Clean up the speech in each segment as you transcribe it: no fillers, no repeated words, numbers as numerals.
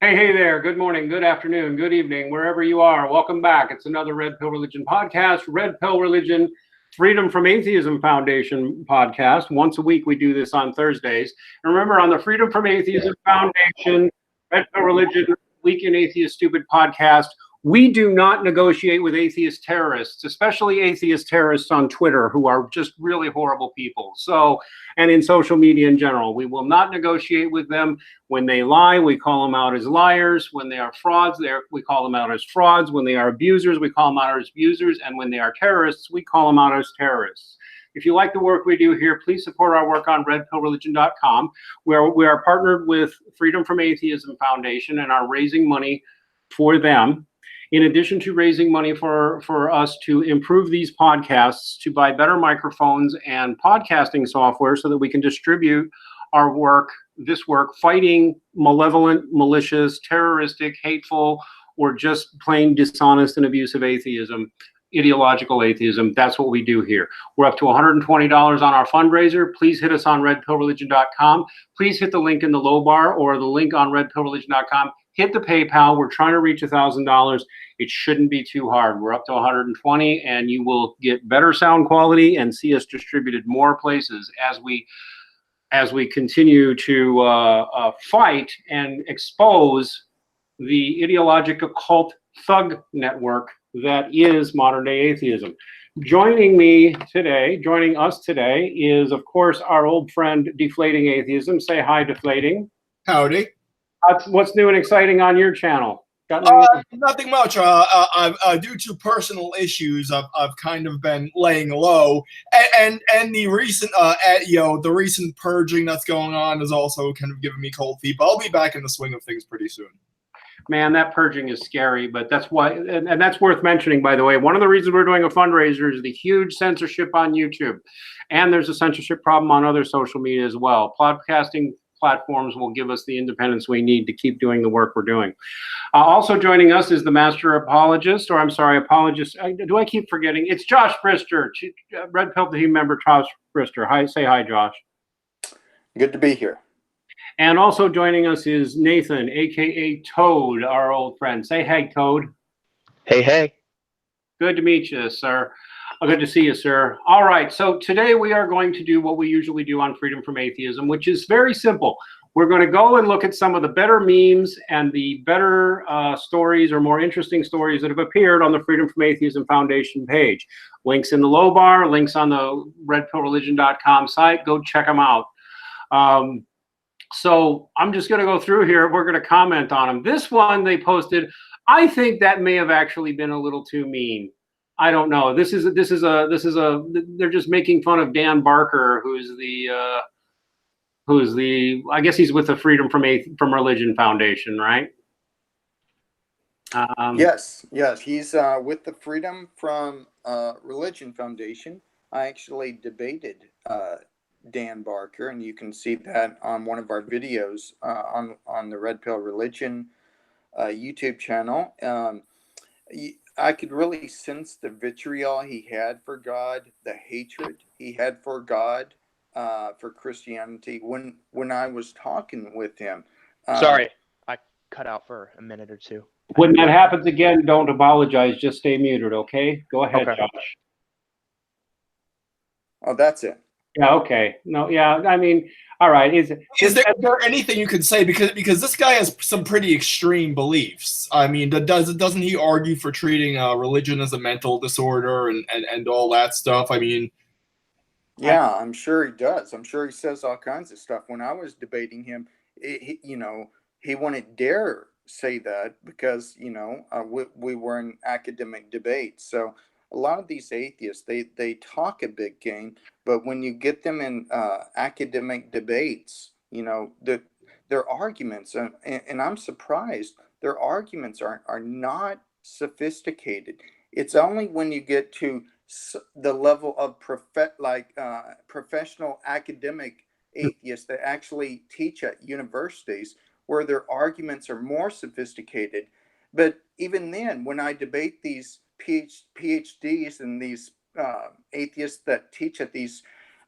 Hey there. Good morning, good afternoon, good evening, wherever you are. Welcome back. It's another Red Pill Religion podcast, Red Pill Religion Freedom from Atheism Foundation podcast. Once a week, we do this on Thursdays. And remember, on the Freedom from Atheism Foundation, Red Pill Religion Week in Atheist Stupid podcast, we do not negotiate with atheist terrorists, especially atheist terrorists on Twitter, who are just really horrible people. And in social media in general, we will not negotiate with them. When they lie, we call them out as liars. When they are frauds, we call them out as frauds. When they are abusers, we call them out as abusers. And when they are terrorists, we call them out as terrorists. If you like the work we do here, please support our work on redpillreligion.com, where we are partnered with Freedom from Atheism Foundation and are raising money for them. In addition to raising money for us to improve these podcasts, to buy better microphones and podcasting software so that we can distribute our work, this work, fighting malevolent, malicious, terroristic, hateful, or just plain dishonest and abusive atheism, ideological atheism. That's what we do here. We're up to $120 on our fundraiser. Please hit us on redpillreligion.com. Please hit the link in the low bar or the link on redpillreligion.com. Hit the PayPal. We're trying to reach $1,000. It shouldn't be too hard. We're up to 120, and you will get better sound quality and see us distributed more places as we continue to fight and expose the ideologic occult thug network that is modern day atheism. Joining us today is, of course, our old friend Deflating Atheism. Say hi, Deflating. Howdy. What's new and exciting on your channel? Nothing much. Due to personal issues, I've kind of been laying low, and the recent the recent purging that's going on is also kind of giving me cold feet. But I'll be back in the swing of things pretty soon. Man, that purging is scary, but that's why, and that's worth mentioning, by the way. One of the reasons we're doing a fundraiser is the huge censorship on YouTube, and there's a censorship problem on other social media as well. Podcasting platforms will give us the independence we need to keep doing the work we're doing. Also joining us is the master apologist, or I'm sorry, apologist. Do I keep forgetting? It's Josh Brister, Red Pill team member Josh Brister. Hi, say hi, Josh. Good to be here. And also joining us is Nathan, aka Toad, our old friend. Say hey, Toad. Hey, hey. Good to meet you, sir. Good to see you, sir. All right, so today we are going to do what we usually do on Freedom from Atheism, which is very simple. We're going to go and look at some of the better memes and the better stories or more interesting stories that have appeared on the Freedom from Atheism Foundation page. Links in the low bar, links on the redpillreligion.com site. Go check them out. So I'm just going to go through here. We're going to comment on them. This one they posted, I think that may have actually been a little too mean. I don't know. This is they're just making fun of Dan Barker, who's the I guess he's with the Freedom from Religion Foundation, right? Yes, he's with the Freedom from Religion Foundation. I actually debated Dan Barker, and you can see that on one of our videos on the Red Pill Religion YouTube channel. I could really sense the vitriol he had for God, the hatred he had for God, for Christianity when I was talking with him. Sorry, I cut out for a minute or two. When that happens again, don't apologize. Just stay muted, okay? Go ahead, okay. Josh. Oh, that's it. Yeah, okay. No, yeah, I mean, all right. Is there anything you could say? Because this guy has some pretty extreme beliefs. I mean, doesn't he argue for treating religion as a mental disorder and all that stuff? I mean... Yeah, I'm sure he does. I'm sure he says all kinds of stuff. When I was debating him, he wouldn't dare say that because, we were in academic debate. So a lot of these atheists, they talk a big game, but when you get them in academic debates, their arguments, and I'm surprised, their arguments are not sophisticated. It's only when you get to the level of professional academic atheists that actually teach at universities where their arguments are more sophisticated. But even then, when I debate these PhDs and these atheists that teach at these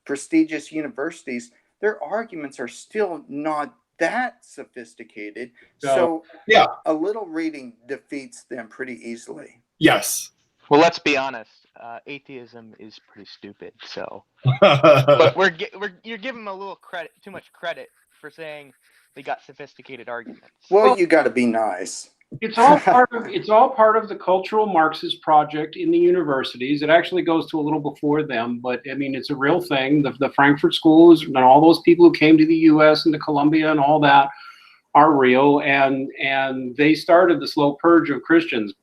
prestigious universities, their arguments are still not that sophisticated. So, So yeah. a little reading defeats them pretty easily. Yes. Well, let's be honest. Atheism is pretty stupid. So, but you're giving them a little credit, too much credit for saying they got sophisticated arguments. Well, you got to be nice. it's all part of the cultural Marxist project in the universities. It actually goes to a little before them, but I mean, it's a real thing. The Frankfurt schools and all those people who came to the U.S. and to Columbia and all that are real, and they started the slow purge of Christians,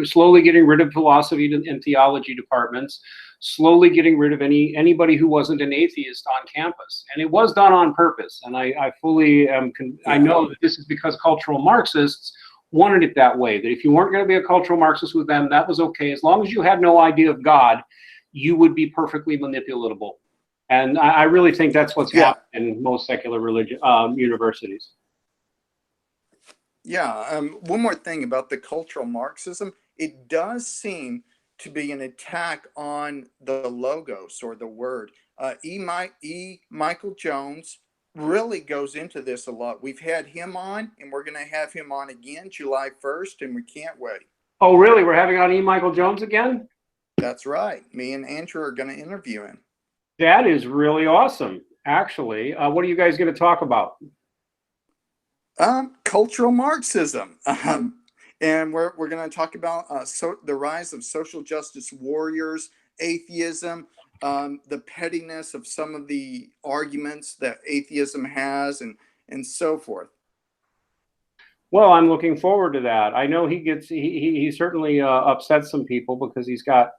slowly getting rid of philosophy and theology departments, slowly getting rid of anybody who wasn't an atheist on campus, and it was done on purpose. And I fully I know that this is because cultural Marxists wanted it that way. That if you weren't going to be a cultural Marxist with them, that was okay, as long as you had no idea of God, you would be perfectly manipulatable. And I really think that's what's happening in most secular religion universities. Yeah. One more thing about the cultural Marxism, it does seem to be an attack on the logos or the word. Michael Jones really goes into this a lot. We've had him on, and we're going to have him on again July 1st, and we can't wait. Oh, really? We're having on E. Michael Jones again? That's right. Me and Andrew are going to interview him. That is really awesome, actually. What are you guys going to talk about? Cultural Marxism. And we're going to talk about the rise of social justice warriors, atheism, the pettiness of some of the arguments that atheism has, and so forth. Well, I'm looking forward to that. I know he certainly upsets some people because he's got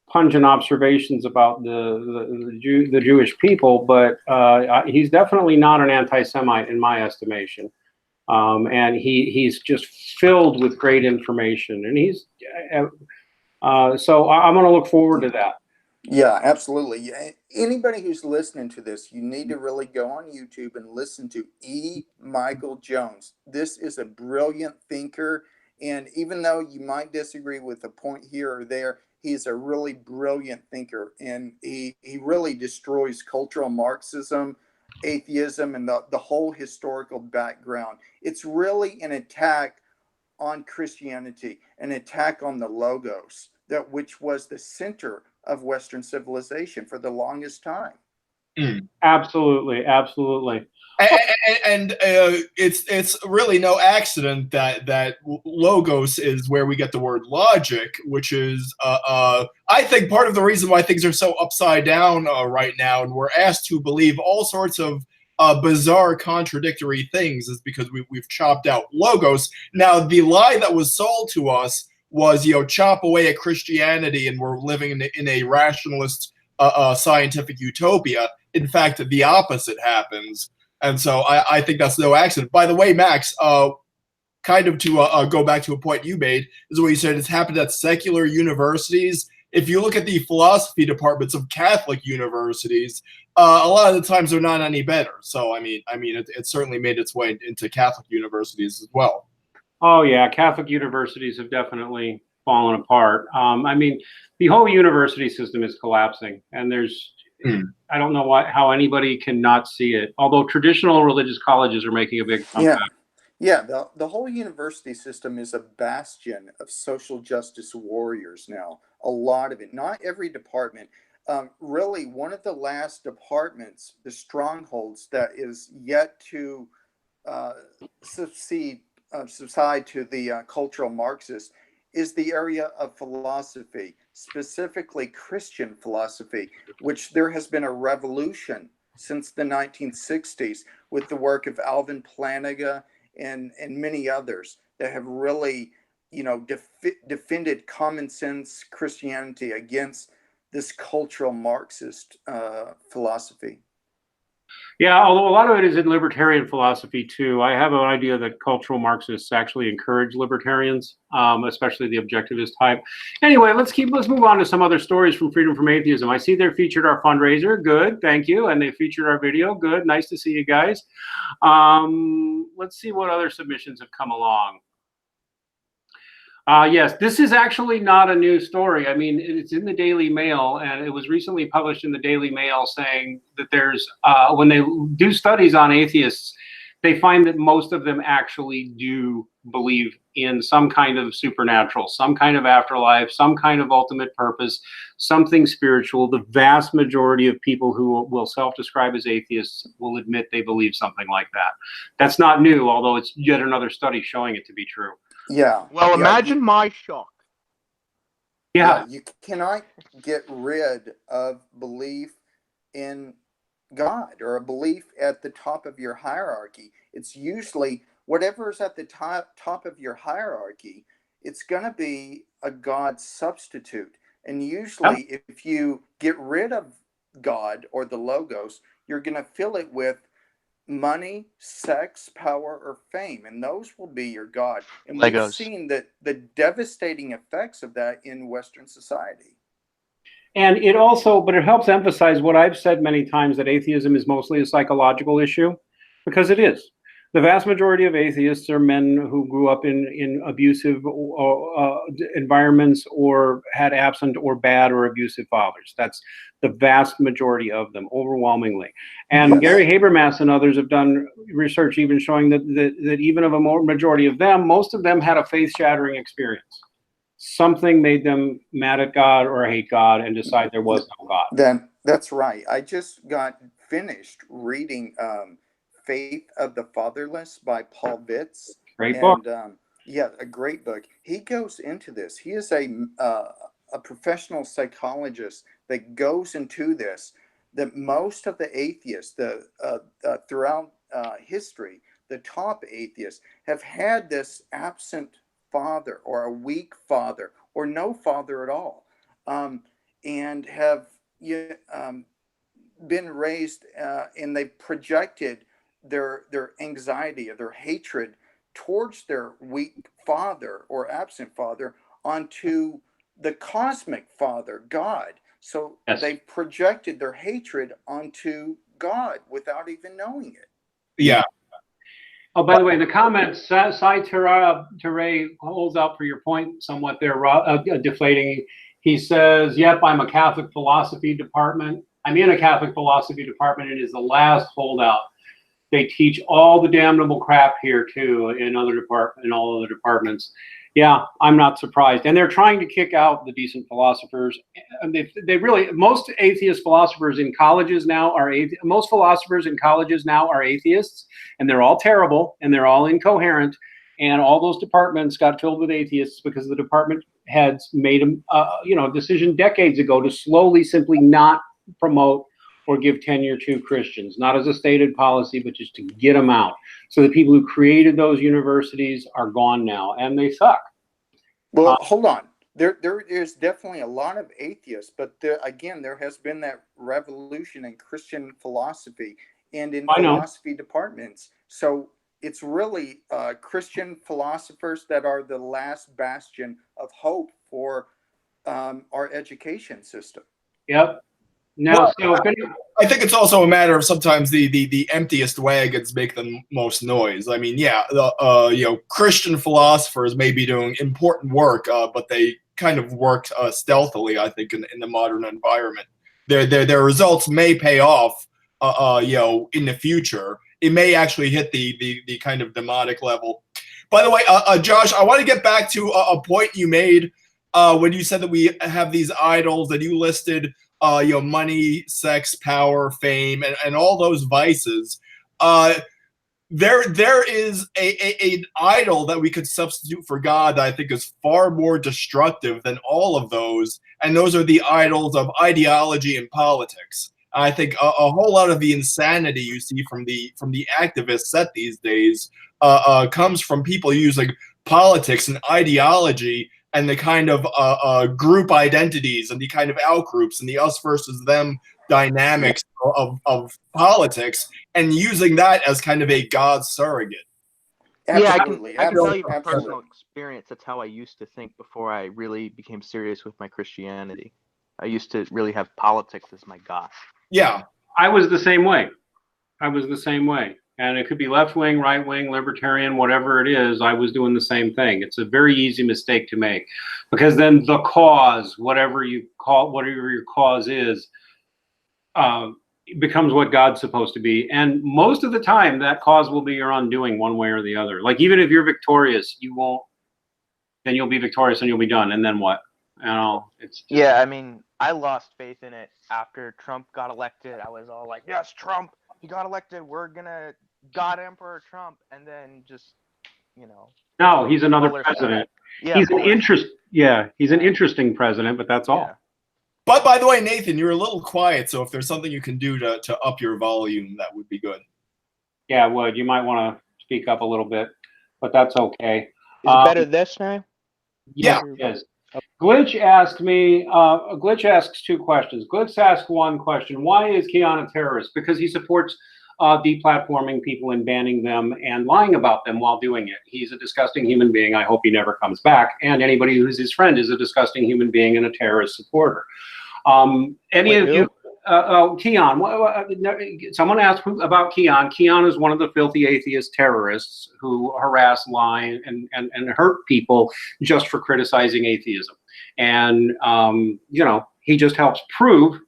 pungent observations about the Jewish people, but he's definitely not an anti-Semite in my estimation. And he's just filled with great information, and so I'm going to look forward to that. Yeah, absolutely. Anybody who's listening to this, you need to really go on YouTube and listen to E. Michael Jones. This is a brilliant thinker, and even though you might disagree with a point here or there, he's a really brilliant thinker, and he really destroys cultural Marxism, atheism, and the whole historical background. It's really an attack on Christianity, an attack on the logos, which was the center of Western civilization for the longest time. Absolutely, absolutely. And it's really no accident that logos is where we get the word logic, which is I think part of the reason why things are so upside down right now, and we're asked to believe all sorts of bizarre, contradictory things, is because we've chopped out logos. Now, the lie that was sold to us was, chop away at Christianity and we're living in a rationalist scientific utopia. In fact, the opposite happens. And so I think that's no accident. By the way, Max, kind of to go back to a point you made, is what you said, it's happened at secular universities. If you look at the philosophy departments of Catholic universities, a lot of the times they're not any better. So, I mean, it certainly made its way into Catholic universities as well. Oh, yeah. Catholic universities have definitely fallen apart. I mean, the whole university system is collapsing, and I don't know how anybody can not see it. Although traditional religious colleges are making a big comeback. Yeah. The whole university system is a bastion of social justice warriors now. A lot of it. Not every department. Really, one of the last departments, the strongholds that is yet to subside to the cultural Marxists, is the area of philosophy, specifically Christian philosophy, which there has been a revolution since the 1960s with the work of Alvin Plantinga and many others that have really, defended common sense Christianity against this cultural Marxist philosophy. Yeah, although a lot of it is in libertarian philosophy too. I have an idea that cultural Marxists actually encourage libertarians, especially the objectivist type. Anyway, let's move on to some other stories from Freedom from Atheism. I see they featured our fundraiser. Good, thank you. And they featured our video. Good, nice to see you guys. Let's see what other submissions have come along. Yes, this is actually not a new story. I mean, it's in the Daily Mail, and it was recently published in the Daily Mail saying that there's, when they do studies on atheists, they find that most of them actually do believe in some kind of supernatural, some kind of afterlife, some kind of ultimate purpose, something spiritual. The vast majority of people who will self-describe as atheists will admit they believe something like that. That's not new, although it's yet another study showing it to be true. Yeah. Well, yeah, imagine my shock. Yeah. You cannot get rid of belief in God or a belief at the top of your hierarchy. It's usually whatever's at the top of your hierarchy, it's going to be a God substitute. And usually, if you get rid of God or the logos, you're going to fill it with money, sex, power, or fame, and those will be your God. And we've Legos. seen the devastating effects of that in Western society. And it also, but it helps emphasize what I've said many times, that atheism is mostly a psychological issue, because it is. The vast majority of atheists are men who grew up in abusive environments or had absent or bad or abusive fathers. That's the vast majority of them, overwhelmingly. And Yes. Gary Habermas and others have done research even showing that even of a majority of them, most of them had a faith-shattering experience. Something made them mad at God or hate God and decide there was no God. That's right. I just got finished reading Faith of the Fatherless by Paul Vitz. Great book. And yeah, a great book. He goes into this. He is a professional psychologist that goes into this, that most of the atheists throughout history, the top atheists, have had this absent father or a weak father or no father at all, and have been raised and they've projected their anxiety or their hatred towards their weak father or absent father onto the cosmic father, God. So Yes. they've projected their hatred onto God without even knowing it. Yeah. Oh, by the way, the comments, Sai Teray holds out for your point somewhat there, deflating. He says, yep, I'm a Catholic philosophy department. I'm in a Catholic philosophy department. It is the last holdout. They teach all the damnable crap here too in all other departments. Yeah, I'm not surprised. And they're trying to kick out the decent philosophers. And they really, most atheist philosophers in colleges now are most philosophers in colleges now are atheists, and they're all terrible and they're all incoherent. And all those departments got filled with atheists because the department heads made a decision decades ago to slowly simply not promote or give tenure to Christians, not as a stated policy, but just to get them out. So the people who created those universities are gone now, and they suck. Well, hold on. There is definitely a lot of atheists, but there has been that revolution in Christian philosophy and in philosophy departments. So it's really Christian philosophers that are the last bastion of hope for our education system. Yep. Now, I think it's also a matter of sometimes the emptiest wagons make the most noise. I mean, yeah, Christian philosophers may be doing important work, but they kind of worked stealthily, I think, in the modern environment. Their results may pay off, in the future. It may actually hit the kind of demonic level. By the way, Josh, I want to get back to a point you made when you said that we have these idols that you listed. Money, sex, power, fame, and all those vices. There is an idol that we could substitute for God that I think is far more destructive than all of those, and those are the idols of ideology and politics. I think a whole lot of the insanity you see from the activist set these days comes from people using politics and ideology and the kind of group identities and the kind of out-groups and the us versus them dynamics of politics, and using that as kind of a God surrogate. Absolutely. I can tell you from personal experience, that's how I used to think before I really became serious with my Christianity. I used to really have politics as my God. Yeah. I was the same way. And it could be left-wing, right-wing, libertarian, whatever it is, I was doing the same thing. It's a very easy mistake to make, because then the cause, whatever your cause is becomes what God's supposed to be. And most of the time, that cause will be your undoing one way or the other. Like, even if you're victorious, you won't, then you'll be victorious and you'll be done. And then what? You know, it's just, Yeah, I mean, I lost faith in it after Trump got elected. I was all like, yes, Trump, he got elected. We're going to God Emperor Trump. And then just, you know. no, he's another Mueller president. Yeah, He's an Mueller- he's an interesting president, but that's all. Yeah. But by the way, Nathan, you're a little quiet, so if there's something you can do to up your volume, that would be good. Yeah, Wood, you might want to speak up a little bit, but that's okay. Is it better this time? Yeah, it is. Glitch asked me, Glitch asks two questions. Glitch asked one question: why is Keon a terrorist? Because he supports deplatforming people and banning them and lying about them while doing it. He's a disgusting human being. I hope he never comes back. And anybody who's his friend is a disgusting human being and a terrorist supporter. Any of you? Keon. Someone asked about Keon. Keon is one of the filthy atheist terrorists who harass, lie, and hurt people just for criticizing atheism. And you know, he just helps prove.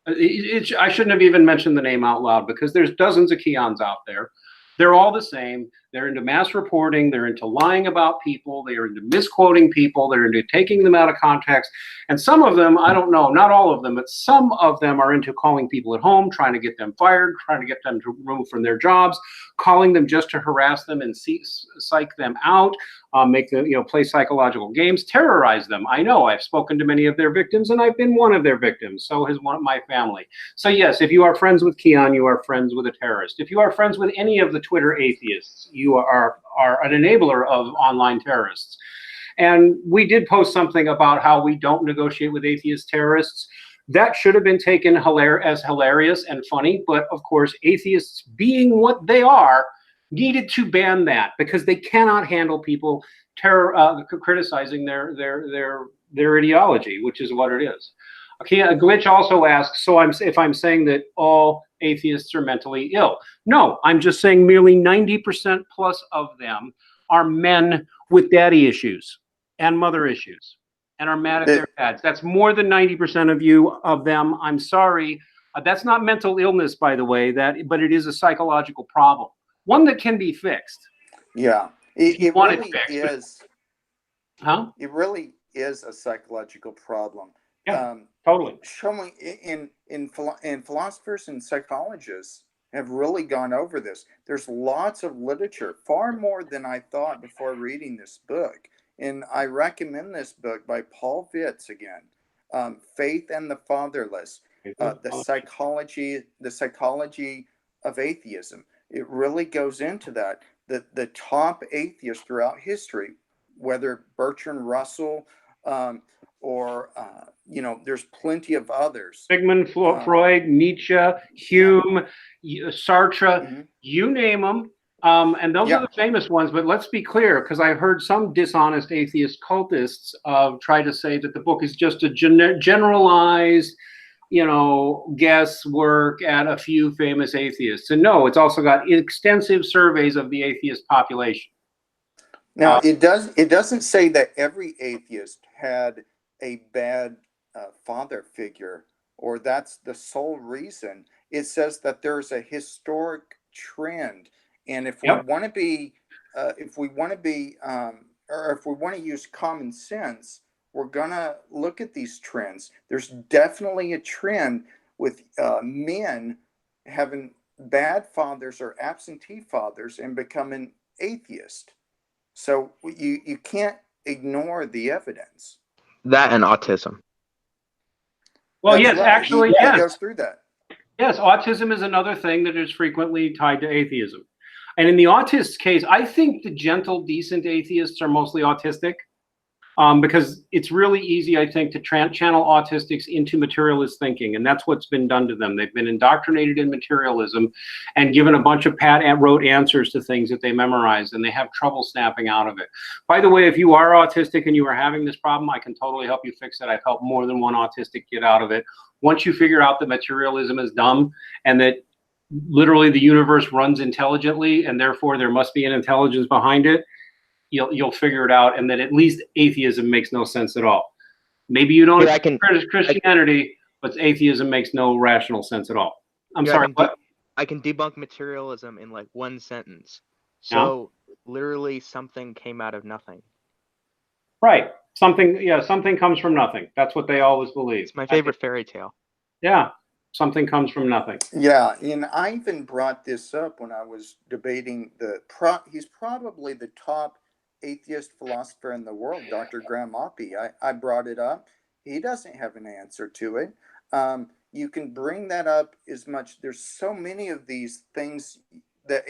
I shouldn't have even mentioned the name out loud because there's dozens of Keons out there. They're all the same. They're into mass reporting. They're into lying about people. They're into misquoting people. They're into taking them out of context. And some of them, I don't know, not all of them, but some of them are into calling people at home, trying to get them fired, trying to get them to remove from their jobs, calling them just to harass them and psych them out, make them, play psychological games, terrorize them. I know I've spoken to many of their victims, and I've been one of their victims. So has one of my family. So yes, if you are friends with Keon, you are friends with a terrorist. If you are friends with any of the Twitter atheists, you are an enabler of online terrorists. And we did post something about how we don't negotiate with atheist terrorists. That should have been taken as hilarious and funny, but of course, atheists, being what they are, needed to ban that because they cannot handle people criticizing their ideology, which is what it is. Okay, Glitch also asks, so if I'm saying that all atheists are mentally ill. No, I'm just saying merely 90% plus of them are men with daddy issues and mother issues and are mad at their dads. That's more than 90% of them. I'm sorry. That's not mental illness, by the way, but it is a psychological problem. One that can be fixed. Yeah, it really is. Huh? It really is a psychological problem. Yeah, totally. Showing in philosophers and psychologists have really gone over this. There's lots of literature, far more than I thought before reading this book. And I recommend this book by Paul Vitz again, Faith and the Fatherless, the psychology of atheism. It really goes into that. The top atheists throughout history, whether Bertrand Russell or there's plenty of others. Sigmund Freud, Nietzsche, Hume, Sartre, you name them. And those are the famous ones, but let's be clear, because I've heard some dishonest atheist cultists try to say that the book is just a generalized, guesswork at a few famous atheists. And no, it's also got extensive surveys of the atheist population. Now, it doesn't say that every atheist had a bad father figure, or that's the sole reason. It says that there's a historic trend. And if we want to be, or if we want to use common sense, we're gonna look at these trends. There's definitely a trend with men having bad fathers or absentee fathers and becoming atheist. So you can't ignore the evidence. That and autism. Well, That's yes, right. actually, He yes. goes through that. Yes, autism is another thing that is frequently tied to atheism. And in the autist's case, I think the gentle, decent atheists are mostly autistic because it's really easy, I think, to channel autistics into materialist thinking. And that's what's been done to them. They've been indoctrinated in materialism and given a bunch of rote answers to things that they memorized, and they have trouble snapping out of it. By the way, if you are autistic and you are having this problem, I can totally help you fix it. I've helped more than one autistic get out of it. Once you figure out that materialism is dumb and that literally the universe runs intelligently and therefore there must be an intelligence behind it, you'll figure it out, and that at least atheism makes no sense at all. Maybe you don't accept Christianity, but atheism makes no rational sense at all. I'm Yeah, sorry. What? I can debunk materialism in like one sentence. Yeah. So literally something came out of nothing. Right. Something. Yeah. Something comes from nothing. That's what they always believe. It's my favorite fairy tale. Yeah. Something comes from nothing. Yeah, and I even brought this up when I was debating he's probably the top atheist philosopher in the world, Dr. Graham Oppie. I brought it up. He doesn't have an answer to it. You can bring that up as much. There's so many of these things that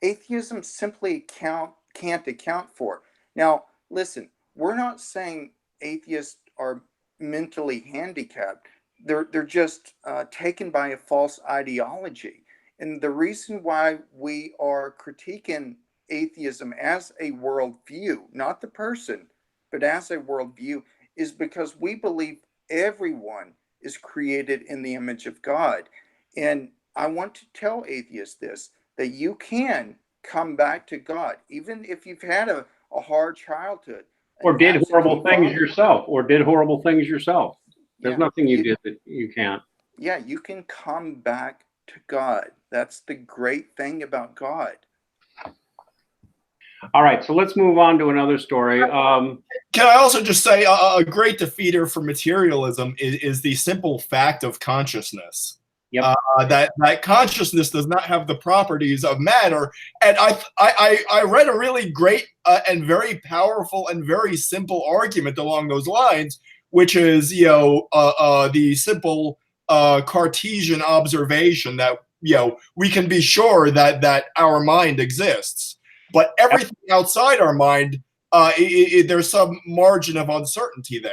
atheism simply can't account for. Now, listen, we're not saying atheists are mentally handicapped. They're just taken by a false ideology. And the reason why we are critiquing atheism as a worldview, not the person, but as a worldview, is because we believe everyone is created in the image of God. And I want to tell atheists this, that you can come back to God, even if you've had a hard childhood. Or did horrible things yourself. Or did horrible things yourself. There's nothing you did that you can't. Yeah, you can come back to God. That's the great thing about God. All right, so let's move on to another story. Can I also just say a great defeater for materialism is the simple fact of consciousness. Yep. That consciousness does not have the properties of matter. And I read a really great and very powerful and very simple argument along those lines, which is, the simple Cartesian observation that, we can be sure that our mind exists, but everything outside our mind, there's some margin of uncertainty there.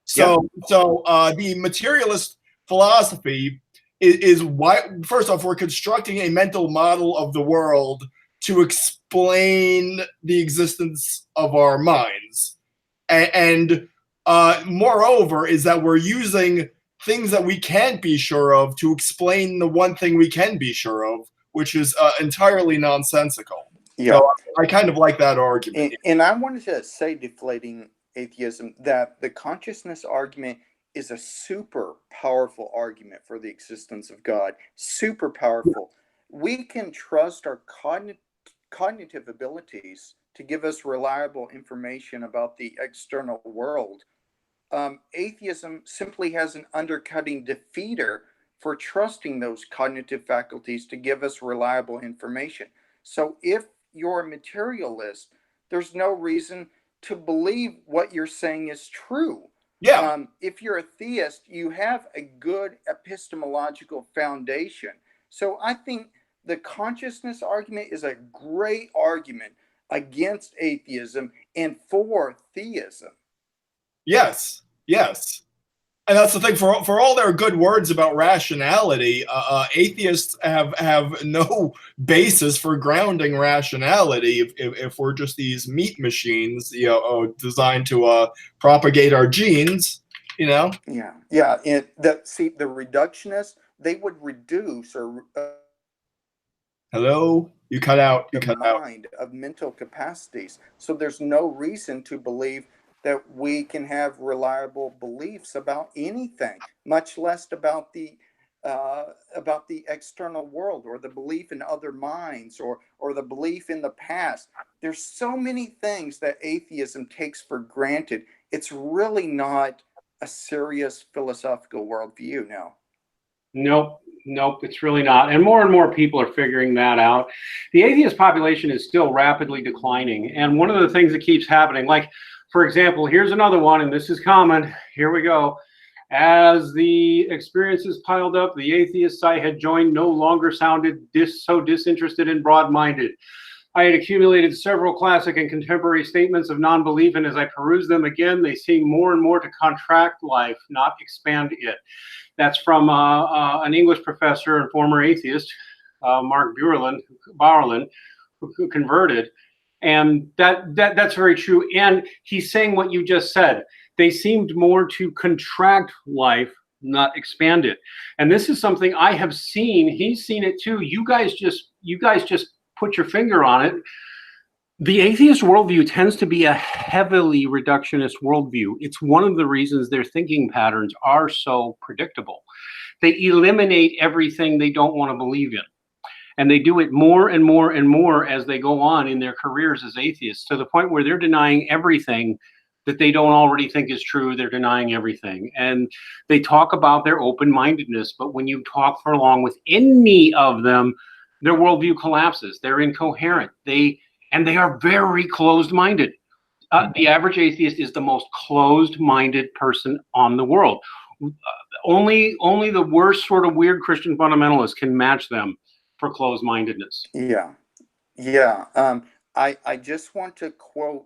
So the materialist philosophy is why, first off, we're constructing a mental model of the world to explain the existence of our minds. And moreover, is that we're using things that we can't be sure of to explain the one thing we can be sure of, which is entirely nonsensical. Yeah. So I kind of like that argument. And I wanted to say, Deflating Atheism, that the consciousness argument is a super powerful argument for the existence of God. Super powerful. We can trust our cognitive abilities to give us reliable information about the external world. Atheism simply has an undercutting defeater for trusting those cognitive faculties to give us reliable information. So if you're a materialist, there's no reason to believe what you're saying is true. Yeah. If you're a theist, you have a good epistemological foundation. So I think the consciousness argument is a great argument against atheism and for theism. Yes. And that's the thing, for all their good words about rationality, atheists have no basis for grounding rationality if we're just these meat machines, designed to propagate our genes, Yeah. And the reductionists, they would reduce or hello, you cut out. Mind of mental capacities. So there's no reason to believe that we can have reliable beliefs about anything, much less about the external world, or the belief in other minds, or the belief in the past. There's so many things that atheism takes for granted. It's really not a serious philosophical worldview now. Nope, it's really not. And more people are figuring that out. The atheist population is still rapidly declining. And one of the things that keeps happening, like, for example, here's another one, and this is common. Here we go. As the experiences piled up, the atheists I had joined no longer sounded so disinterested and broad-minded. I had accumulated several classic and contemporary statements of non-belief, and as I perused them again, they seemed more and more to contract life, not expand it. That's from an English professor and former atheist, Mark Bowerlin, who converted. And that's very true. And he's saying what you just said. They seemed more to contract life, not expand it. And this is something I have seen. He's seen it too. You guys just put your finger on it. The atheist worldview tends to be a heavily reductionist worldview. It's one of the reasons their thinking patterns are so predictable. they eliminate everything they don't want to believe in. And they do it more and more and more as they go on in their careers as atheists, to the point where they're denying everything that they don't already think is true. They're denying everything. And they talk about their open-mindedness, but when you talk for long with any of them, their worldview collapses. They're incoherent. They are very closed-minded. The average atheist is the most closed-minded person on the world. Only the worst sort of weird Christian fundamentalists can match them for closed-mindedness. Yeah. I just want to quote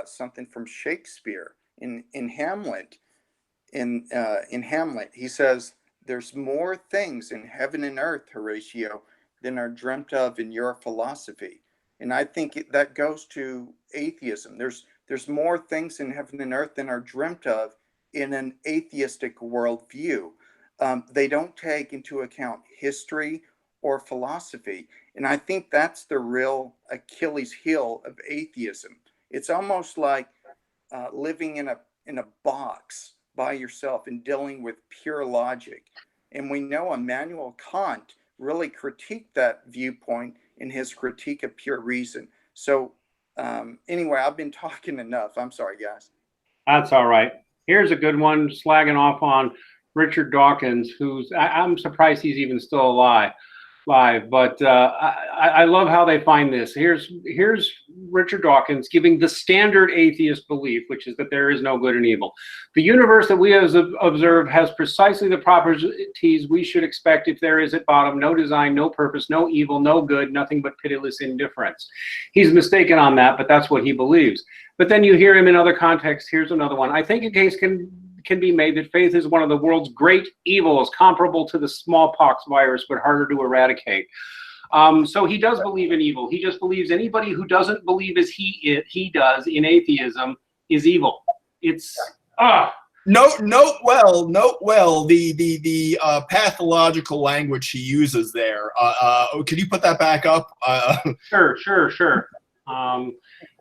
something from Shakespeare in Hamlet. In Hamlet, he says, "There's more things in heaven and earth, Horatio, than are dreamt of in your philosophy." And I think that goes to atheism. There's more things in heaven and earth than are dreamt of in an atheistic worldview. They don't take into account history or philosophy. And I think that's the real Achilles heel of atheism. It's almost like living in a box by yourself and dealing with pure logic. And we know Immanuel Kant really critiqued that viewpoint in his Critique of Pure Reason. So anyway, I've been talking enough. I'm sorry, guys. That's all right. Here's a good one, slagging off on Richard Dawkins, who's, I'm surprised he's even still alive. But I love how they find this. Here's Richard Dawkins giving the standard atheist belief, which is that there is no good and evil. The universe that we have observed has precisely the properties we should expect if there is at bottom no design, no purpose, no evil, no good, nothing but pitiless indifference. He's mistaken on that, but that's what he believes. But then you hear him in other contexts. Here's another one. I think a case can be made that faith is one of the world's great evils, comparable to the smallpox virus, but harder to eradicate. So he does believe in evil. He just believes anybody who doesn't believe as he does in atheism is evil. It's Note well the pathological language he uses there. Could you put that back up? Sure.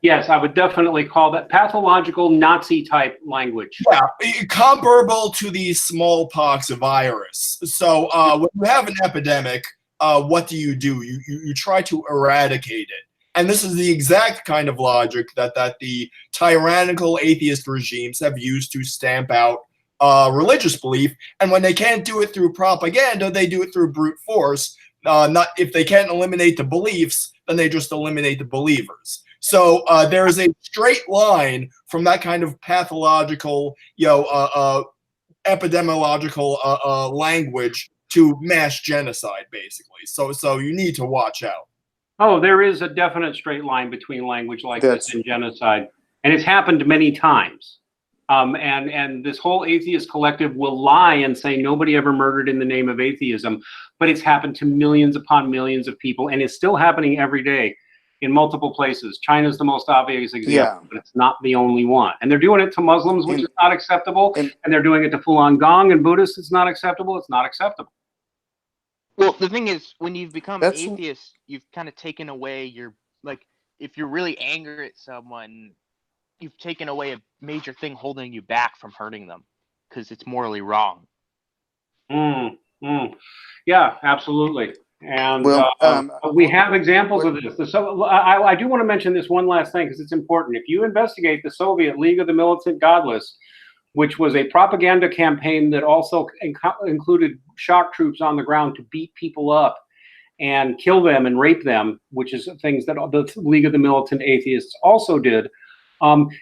Yes, I would definitely call that pathological Nazi type language. Yeah, comparable to the smallpox virus. So when you have an epidemic, what do? You try to eradicate it. And this is the exact kind of logic that the tyrannical atheist regimes have used to stamp out religious belief. And when they can't do it through propaganda, they do it through brute force. Not if they can't eliminate the beliefs, then they just eliminate the believers. So there is a straight line from that kind of pathological, epidemiological language to mass genocide, basically. So you need to watch out. Oh, there is a definite straight line between language like this and genocide, and it's happened many times. And this whole atheist collective will lie and say nobody ever murdered in the name of atheism, but it's happened to millions upon millions of people, and it's still happening every day in multiple places. China's the most obvious example, but it's not the only one. And they're doing it to Muslims, which is not acceptable, and they're doing it to Falun Gong and Buddhists. It's not acceptable. It's not acceptable. Well, the thing is, when you've become atheist, you've kind of taken away your, like, if you're really angry at someone, you've taken away a major thing holding you back from hurting them because it's morally wrong. Yeah, absolutely. And we have examples of this. So I do want to mention this one last thing because it's important. If you investigate the Soviet League of the Militant Godless, which was a propaganda campaign that also included shock troops on the ground to beat people up and kill them and rape them, which is things that the League of the Militant Atheists also did,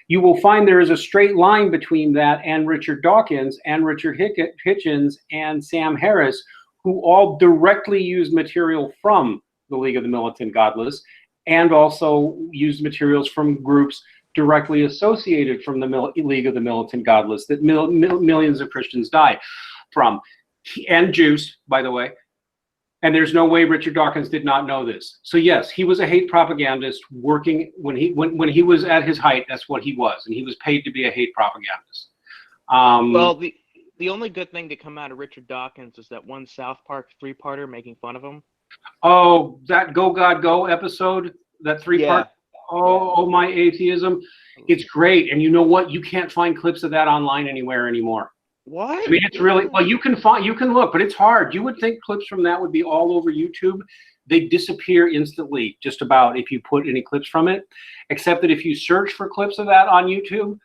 you will find there is a straight line between that and Richard Dawkins and Richard Hitchens and Sam Harris, who all directly used material from the League of the Militant Godless and also used materials from groups directly associated from the League of the Militant Godless that millions of Christians died from, and Jews, by the way. And there's no way Richard Dawkins did not know this. So yes, he was a hate propagandist working when he was at his height. That's what he was, and he was paid to be a hate propagandist. Well, the only good thing to come out of Richard Dawkins is that one South Park 3-parter making fun of him. Oh, that Go God Go episode, that 3-part. Oh, my atheism. It's great. And you know what? You can't find clips of that online anywhere anymore. What? I mean, it's really, well, you can look, but it's hard. You would think clips from that would be all over YouTube. They disappear instantly, just about, if you put any clips from it. Except that if you search for clips of that on YouTube,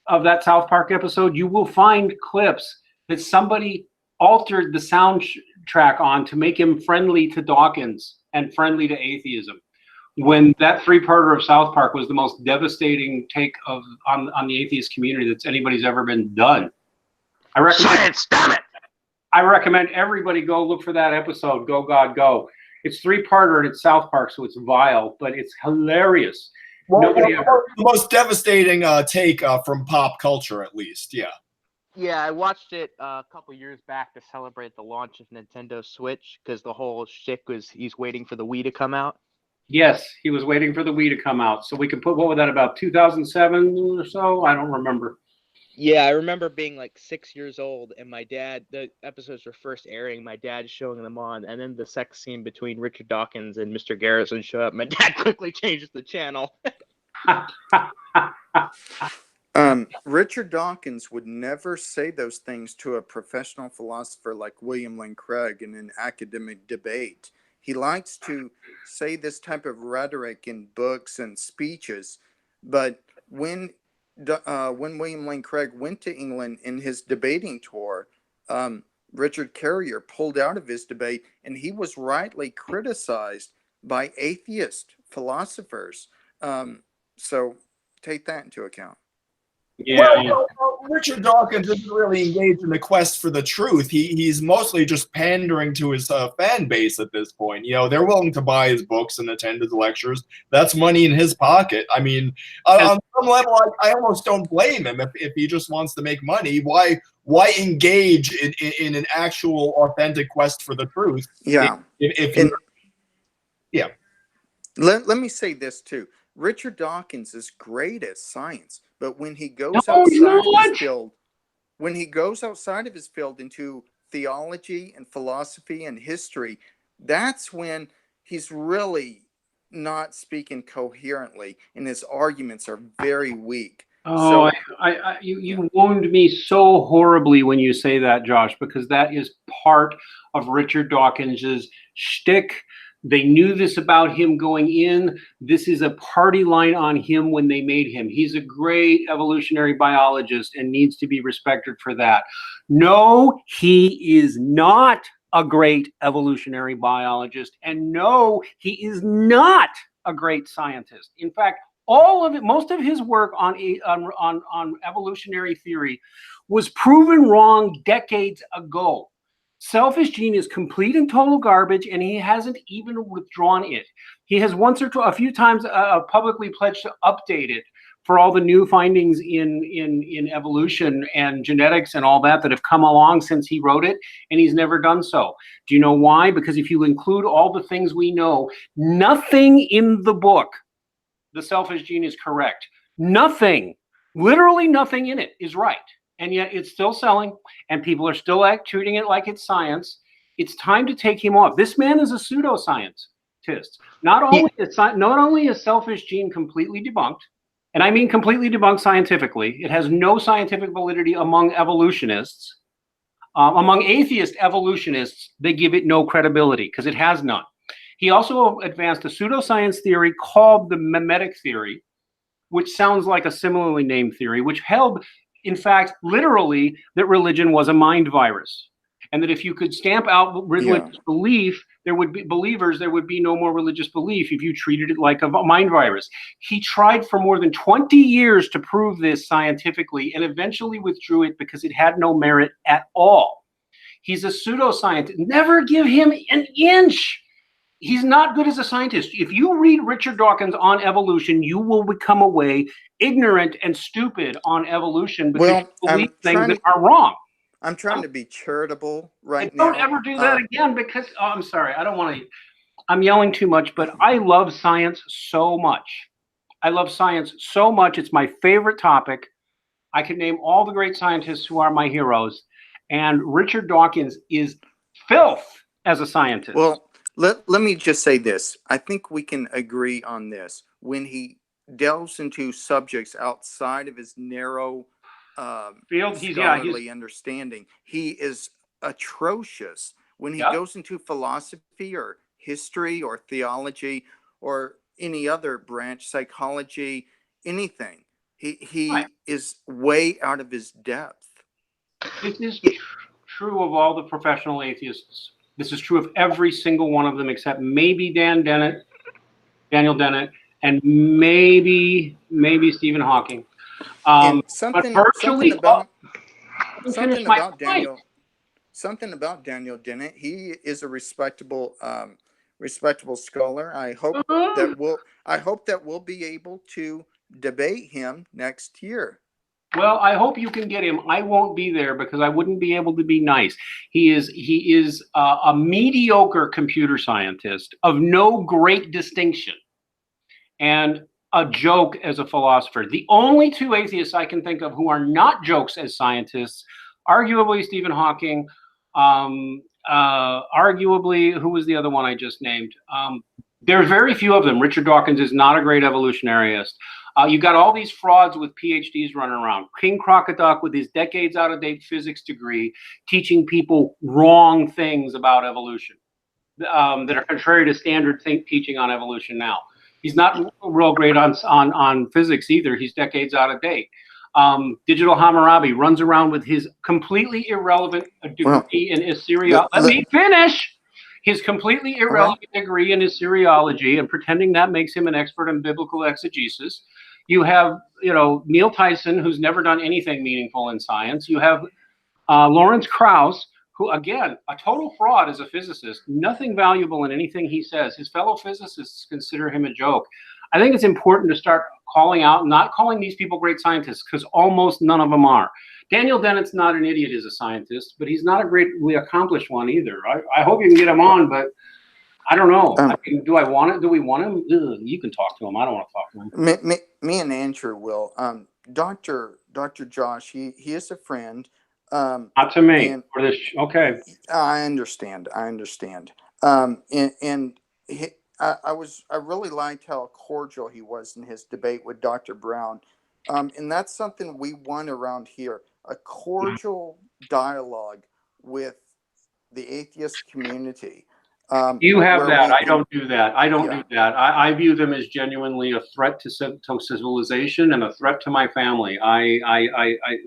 of that South Park episode, you will find clips that somebody altered the soundtrack on to make him friendly to Dawkins and friendly to atheism. When that three-parter of South Park was the most devastating take on the atheist community that's anybody's ever been done. I recommend everybody go look for that episode. Go God Go. It's three-parter and it's South Park, so it's vile, but it's hilarious. Well, the most devastating take from pop culture, at least. Yeah. Yeah, I watched it a couple years back to celebrate the launch of Nintendo Switch, because the whole shtick was he's waiting for the Wii to come out. Yes, he was waiting for the Wii to come out, so we could put, what was that, about 2007 or so? I don't remember. Yeah, I remember being like 6 years old, and my dad, the episodes were first airing, my dad showing them on, and then the sex scene between Richard Dawkins and Mr. Garrison show up. My dad quickly changes the channel. Richard Dawkins would never say those things to a professional philosopher like William Lane Craig in an academic debate. He likes to say this type of rhetoric in books and speeches, but when William Lane Craig went to England in his debating tour, Richard Carrier pulled out of his debate, and he was rightly criticized by atheist philosophers. So take that into account. Yeah. Well, Richard Dawkins isn't really engaged in the quest for the truth. He's mostly just pandering to his fan base at this point. You know, they're willing to buy his books and attend his lectures. That's money in his pocket. I mean, on some level, I almost don't blame him if he just wants to make money. Why engage in an actual authentic quest for the truth? Yeah. Yeah. Let me say this too. Richard Dawkins is great at science, but when he goes when he goes outside of his field into theology and philosophy and history, that's when he's really not speaking coherently, and his arguments are very weak. Oh, so, you wound me so horribly when you say that, Josh, because that is part of Richard Dawkins's shtick. They knew this about him going in. This is a party line on him when they made him. He's a great evolutionary biologist and needs to be respected for that. No, he is not a great evolutionary biologist. And no, he is not a great scientist. In fact, all of it, most of his work on evolutionary theory was proven wrong decades ago. Selfish gene is complete and total garbage, and he hasn't even withdrawn it. He has a few times publicly pledged to update it for all the new findings in evolution and genetics and all that have come along since he wrote it, and he's never done so. Do you know why? Because if you include all the things we know, nothing in the book, The Selfish Gene, is correct. Nothing, literally nothing in it is right. And yet it's still selling, and people are still treating it like it's science. It's time to take him off. This man is a pseudoscientist. Not only is Selfish Gene completely debunked, and I mean completely debunked scientifically, it has no scientific validity among evolutionists. Among atheist evolutionists, they give it no credibility because it has none. He also advanced a pseudoscience theory called the mimetic theory, which sounds like a similarly named theory, which held, in fact, literally, that religion was a mind virus, and that if you could stamp out religious belief, there would be no more religious belief if you treated it like a mind virus. He tried for more than 20 years to prove this scientifically, and eventually withdrew it because it had no merit at all. He's a pseudoscientist. Never give him an inch. He's not good as a scientist. If you read Richard Dawkins on evolution, you will become away ignorant and stupid on evolution because you believe things that are wrong. I'm trying to be charitable now. Don't ever do that again because, I'm sorry, I don't want to, I'm yelling too much, but I love science so much. I love science so much. It's my favorite topic. I can name all the great scientists who are my heroes, and Richard Dawkins is filth as a scientist. Well, let me just say this. I think we can agree on this. When he delves into subjects outside of his narrow Field, scholarly understanding. He is atrocious when he goes into philosophy or history or theology or any other branch, psychology, anything. He is way out of his depth. This is true of all the professional atheists. This is true of every single one of them except maybe Daniel Dennett, and maybe Stephen Hawking. And But virtually something about Daniel Dennett. He is a respectable scholar. I hope that we'll be able to debate him next year. Well, I hope you can get him. I won't be there because I wouldn't be able to be nice. He is a mediocre computer scientist of no great distinction, and a joke as a philosopher. The only two atheists I can think of who are not jokes as scientists, arguably Stephen Hawking, arguably, who was the other one I just named? There's very few of them. Richard Dawkins is not a great evolutionarist. You got all these frauds with PhDs running around. King Crocoduck with his decades out-of-date physics degree teaching people wrong things about evolution that are contrary to standard teaching on evolution now. He's not real great on physics either. He's decades out of date. Digital Hammurabi runs around with his completely irrelevant degree in Assyriology. Let me finish. His completely irrelevant degree in Assyriology and pretending that makes him an expert in biblical exegesis. You have, Neil Tyson, who's never done anything meaningful in science. You have Lawrence Krauss, who, again, a total fraud as a physicist, nothing valuable in anything he says. His fellow physicists consider him a joke. I think it's important to start calling out, not calling these people great scientists, because almost none of them are. Daniel Dennett's not an idiot as a scientist, but he's not a greatly accomplished one either. I hope you can get him on, but I don't know. Do I want it? Do we want him? Ugh, you can talk to him. I don't want to talk to him. Me and Andrew will. Dr. Josh, he is a friend. Not to me. Okay. I understand. I really liked how cordial he was in his debate with Dr. Brown. And that's something we want around here, a cordial dialogue with the atheist community. You have that. I don't do that. I view them as genuinely a threat to civilization and a threat to my family.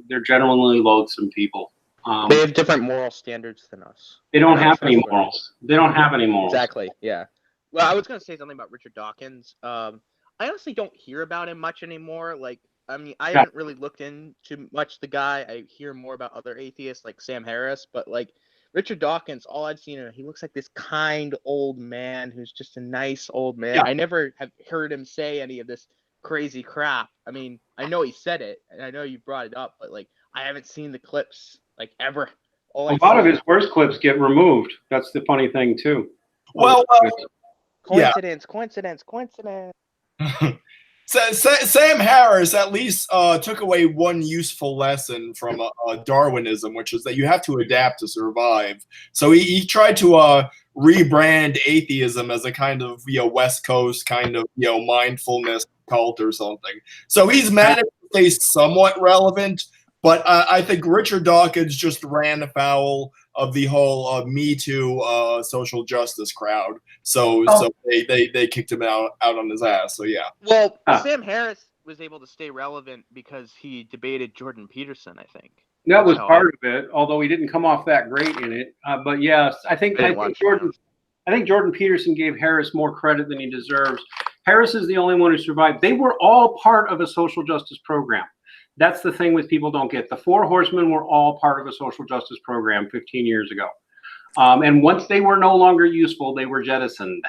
They're genuinely loathsome people. They have different moral standards than us. They don't have any morals. Exactly. Yeah. Well, I was going to say something about Richard Dawkins. I honestly don't hear about him much anymore. I haven't really looked into much the guy. I hear more about other atheists like Sam Harris, but Richard Dawkins, all I've seen, he looks like this kind old man who's just a nice old man. Yeah. I never have heard him say any of this crazy crap. I mean, I know he said it, and I know you brought it up, but I haven't seen the clips ever. A lot of his worst clips get removed. That's the funny thing too. Well, coincidence. Sam Harris at least took away one useful lesson from Darwinism, which is that you have to adapt to survive. So he tried to rebrand atheism as a kind of West Coast kind of mindfulness cult or something. So he's managed to stay somewhat relevant, but I think Richard Dawkins just ran afoul of the whole Me Too social justice crowd. So they kicked him out on his ass. So yeah. Well, Sam Harris was able to stay relevant because he debated Jordan Peterson, I think. That was part of it, although he didn't come off that great in it. But yes, I think Jordan Peterson gave Harris more credit than he deserves. Harris is the only one who survived. They were all part of a social justice program. That's the thing with people don't get. The Four Horsemen were all part of a social justice program 15 years ago. And once they were no longer useful, they were jettisoned.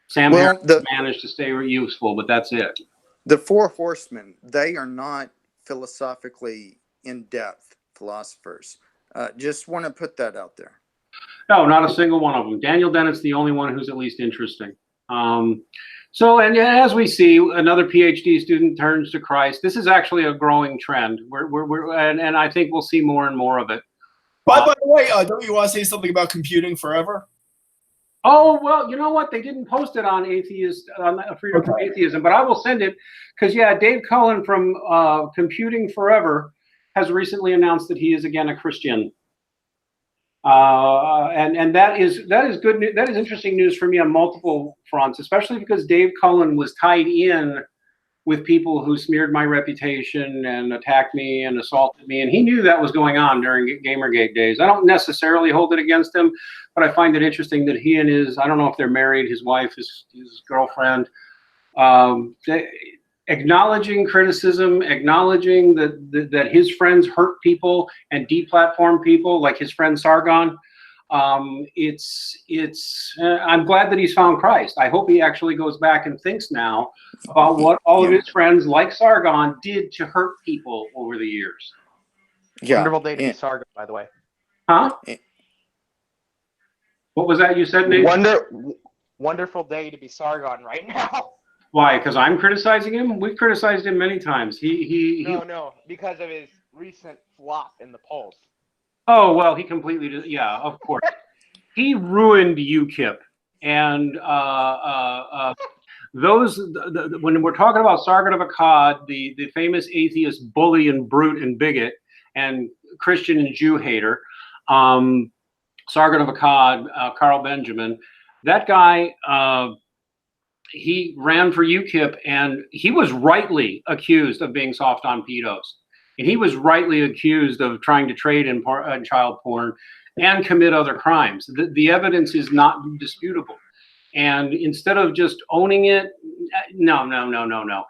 Sam Harris managed to stay useful, but that's it. The Four Horsemen, they are not philosophically in-depth philosophers. Just want to put that out there. No, not a single one of them. Daniel Dennett's the only one who's at least interesting. And as we see, another PhD student turns to Christ. This is actually a growing trend. And I think we'll see more and more of it. By the way, don't you want to say something about computing forever? Oh, well, you know what? They didn't post it on Freedom from Atheism, but I will send it because, Dave Cullen from Computing Forever has recently announced that he is again a Christian. And that is good news. That is interesting news for me on multiple fronts, especially because Dave Cullen was tied in with people who smeared my reputation and attacked me and assaulted me, and he knew that was going on during Gamergate days. I don't necessarily hold it against him, but I find it interesting that he and his, I don't know if they're married, his wife, his girlfriend, acknowledging criticism, acknowledging that his friends hurt people and deplatform people, like his friend Sargon. I'm glad that he's found Christ. I hope he actually goes back and thinks now about what all of his friends, like Sargon, did to hurt people over the years. Yeah. Wonderful day to be Sargon, by the way. Huh? What was that you said, Nate? Wonderful day to be Sargon right now. Why? Because I'm criticizing him? We've criticized him many times. No, because of his recent flop in the polls. Oh, well, he completely did. Yeah, of course. He ruined UKIP. And when we're talking about Sargon of Akkad, the famous atheist bully and brute and bigot and Christian and Jew hater, Sargon of Akkad, Carl Benjamin, that guy, he ran for UKIP, and he was rightly accused of being soft on pedos. And he was rightly accused of trying to trade in child porn and commit other crimes. The evidence is not disputable. And instead of just owning it, no.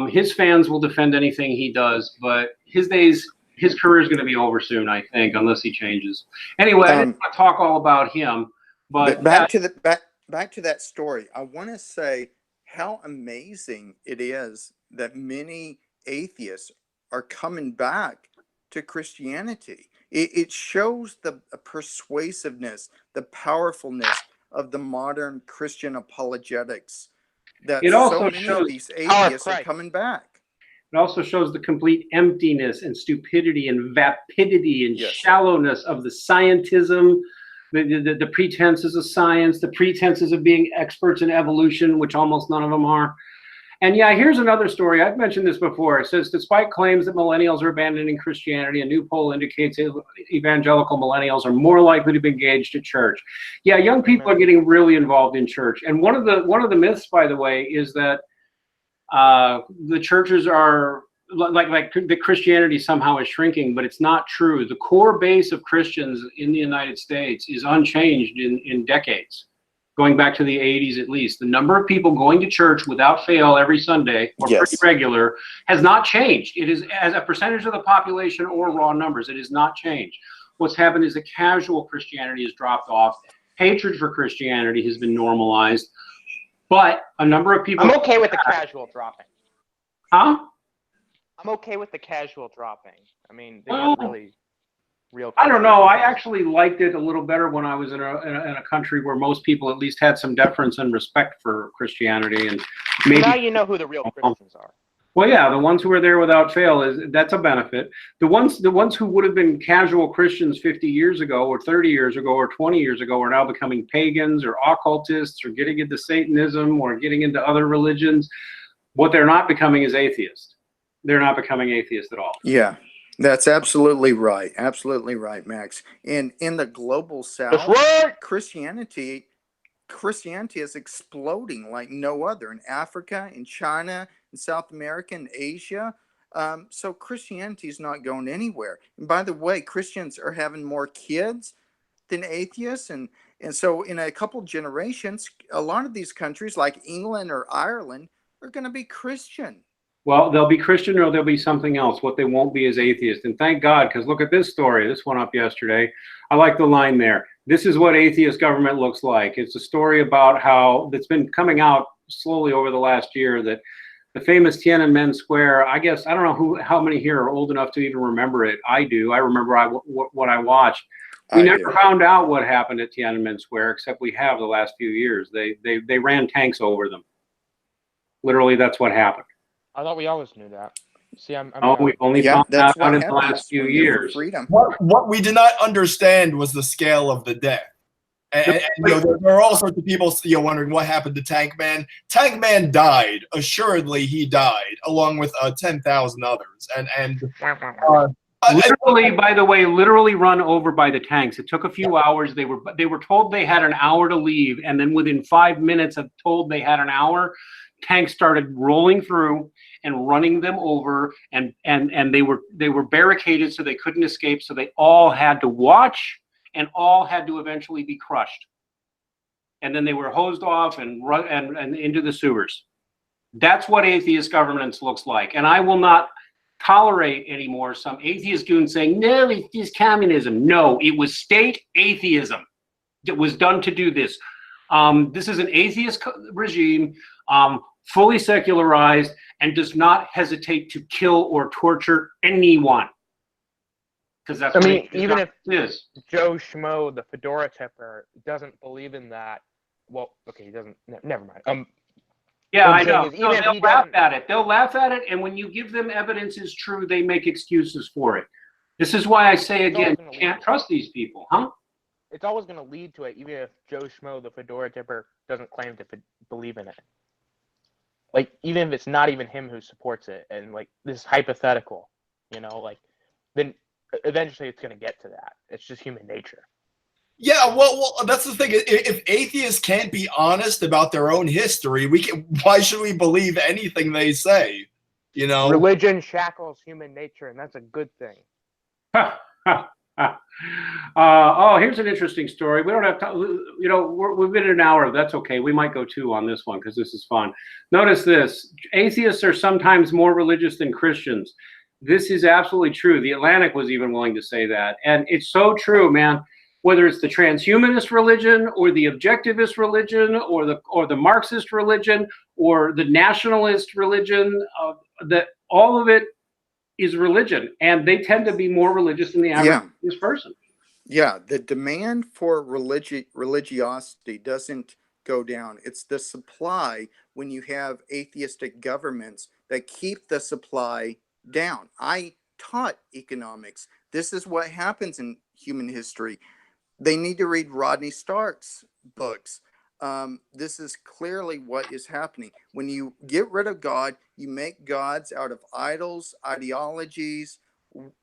His fans will defend anything he does, but his career is going to be over soon, I think, unless he changes. Anyway, I didn't want to talk all about him, but back to that story. I want to say how amazing it is that many atheists are coming back to Christianity. It shows the persuasiveness, the powerfulness of the modern Christian apologetics. That it also so many shows of these atheists are coming back. It also shows the complete emptiness and stupidity and vapidity and shallowness of the scientism, the pretenses of science, the pretenses of being experts in evolution, which almost none of them are. And yeah, here's another story. I've mentioned this before. It says, despite claims that millennials are abandoning Christianity, a new poll indicates evangelical millennials are more likely to be engaged at church. Yeah, young people are getting really involved in church. And one of the myths, by the way, is that the churches are like the Christianity somehow is shrinking, but it's not true. The core base of Christians in the United States is unchanged in decades. Going back to the 80s at least. The number of people going to church without fail every Sunday, or pretty regular, has not changed. It is, as a percentage of the population or raw numbers, it has not changed. What's happened is the casual Christianity has dropped off. Hatred for Christianity has been normalized. But a number of people... I'm okay with the casual dropping. Huh? I'm okay with the casual dropping. I mean, they weren't really... real. I don't know. I actually liked it a little better when I was in a country where most people at least had some deference and respect for Christianity, and maybe now you know who the real Christians are. Well, yeah, the ones who are there without fail that's a benefit. The ones who would have been casual Christians 50 years ago, or 30 years ago, or 20 years ago, are now becoming pagans or occultists, or getting into Satanism, or getting into other religions. What they're not becoming is atheists. They're not becoming atheists at all. Yeah. That's absolutely right. Absolutely right, Max. In the global South, Christianity is exploding like no other in Africa, in China, in South America, in Asia. So Christianity is not going anywhere. And by the way, Christians are having more kids than atheists. And so in a couple generations, a lot of these countries like England or Ireland are going to be Christian. Well, they'll be Christian or they'll be something else. What they won't be is atheist. And thank God, because look at this story. This went up yesterday. I like the line there. This is what atheist government looks like. It's a story about how that's been coming out slowly over the last year, that the famous Tiananmen Square, I guess, I don't know how many here are old enough to even remember it. I do. I remember what I watched. We never found out what happened at Tiananmen Square, except we have the last few years. They ran tanks over them. Literally, that's what happened. I thought we always knew that. See, we only found out in the last few years. What we did not understand was the scale of the death. And there are all sorts of people wondering what happened to Tank Man. Tank Man died. Assuredly, he died, along with 10,000 others. Literally, by the way, literally run over by the tanks. It took a few hours. They were told they had an hour to leave, and then within 5 minutes of told they had an hour, tanks started rolling through and running them over, and they were barricaded so they couldn't escape. So they all had to watch, and all had to eventually be crushed. And then they were hosed off and into the sewers. That's what atheist governance looks like. And I will not tolerate anymore some atheist goons saying, no, it's just communism. No, it was state atheism that was done to do this. This is an atheist regime, fully secularized, and does not hesitate to kill or torture anyone. Because that's even if Joe Schmo, the fedora tipper, doesn't believe in that, well, okay, he doesn't. Never mind. Yeah, I know. They'll laugh at it. They'll laugh at it, and when you give them evidence is true, they make excuses for it. This is why I say again, you can't trust these people, huh? It's always going to lead to it, even if Joe Schmo, the fedora tipper, doesn't claim to believe in it. Like, even if it's not even him who supports it, and like this is hypothetical, then eventually it's going to get to that. It's just human nature. Yeah, well, that's the thing. If atheists can't be honest about their own history, why should we believe anything they say? Religion shackles human nature, and that's a good thing. Here's an interesting story. We don't have to, we've been an hour. That's okay. We might go 2 on this one because this is fun. Notice this. Atheists are sometimes more religious than Christians. This is absolutely true. The Atlantic was even willing to say that. And it's so true, man. Whether it's the transhumanist religion or the objectivist religion or the Marxist religion or the nationalist religion, all of it is religion, and they tend to be more religious than the average person. Yeah, the demand for religiosity doesn't go down. It's the supply when you have atheistic governments that keep the supply down. I taught economics. This is what happens in human history. They need to read Rodney Stark's books. This is clearly what is happening. When you get rid of God, you make gods out of idols, ideologies,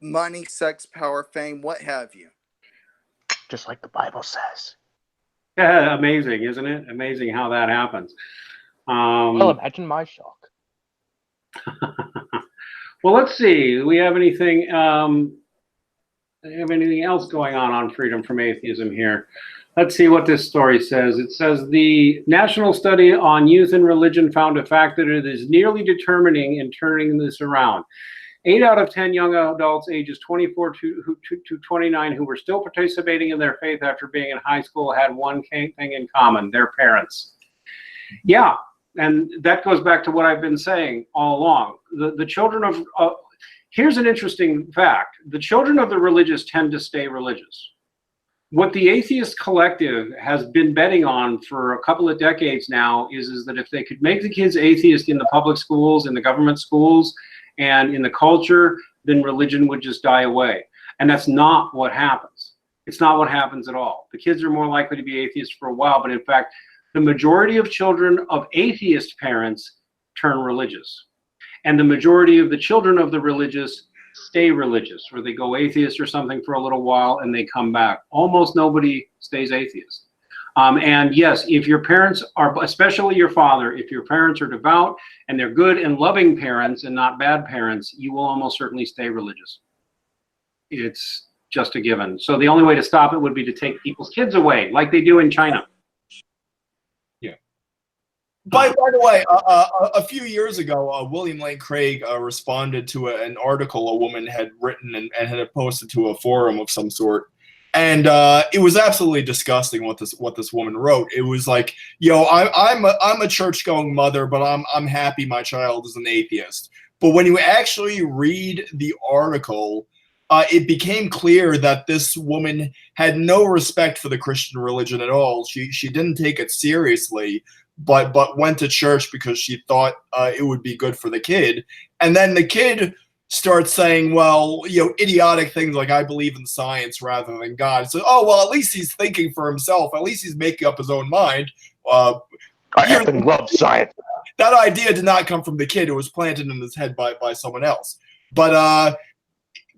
money, sex, power, fame, what have you. Just like the Bible says. Yeah, amazing, isn't it? Amazing how that happens. Well, imagine my shock. Well, let's see. Do we have anything? Anything else going on Freedom from Atheism here? Let's see what this story says. It says the National Study on Youth and Religion found a fact that it is nearly determining in turning this around. 8 out of 10 young adults ages 24 to 29 who were still participating in their faith after being in high school had one thing in common: their parents. Yeah, and that goes back to what I've been saying all along. The children of here's an interesting fact. The children of the religious tend to stay religious. What the atheist collective has been betting on for a couple of decades now is that if they could make the kids atheist in the public schools, in the government schools, and in the culture, then religion would just die away. And that's not what happens. It's not what happens at all. The kids are more likely to be atheists for a while, but in fact, the majority of children of atheist parents turn religious. And the majority of the children of the religious stay religious, or they go atheist or something for a little while and they come back. Almost nobody stays atheist. And yes, if your parents are, especially your father, if your parents are devout and they're good and loving parents and not bad parents, you will almost certainly stay religious. It's just a given. So the only way to stop it would be to take people's kids away, like they do in China. By the way, a few years ago, William Lane Craig responded to an article a woman had written and had posted to a forum of some sort, and it was absolutely disgusting what this woman wrote. It was like, I'm a church-going mother, but I'm happy my child is an atheist. But when you actually read the article, it became clear that this woman had no respect for the Christian religion at all. She didn't take it seriously. But went to church because she thought it would be good for the kid. And then the kid start saying, well, idiotic things like I believe in science rather than God. So, oh, well, at least he's thinking for himself. At least he's making up his own mind. I effing love science. That idea did not come from the kid. It was planted in his head by someone else. But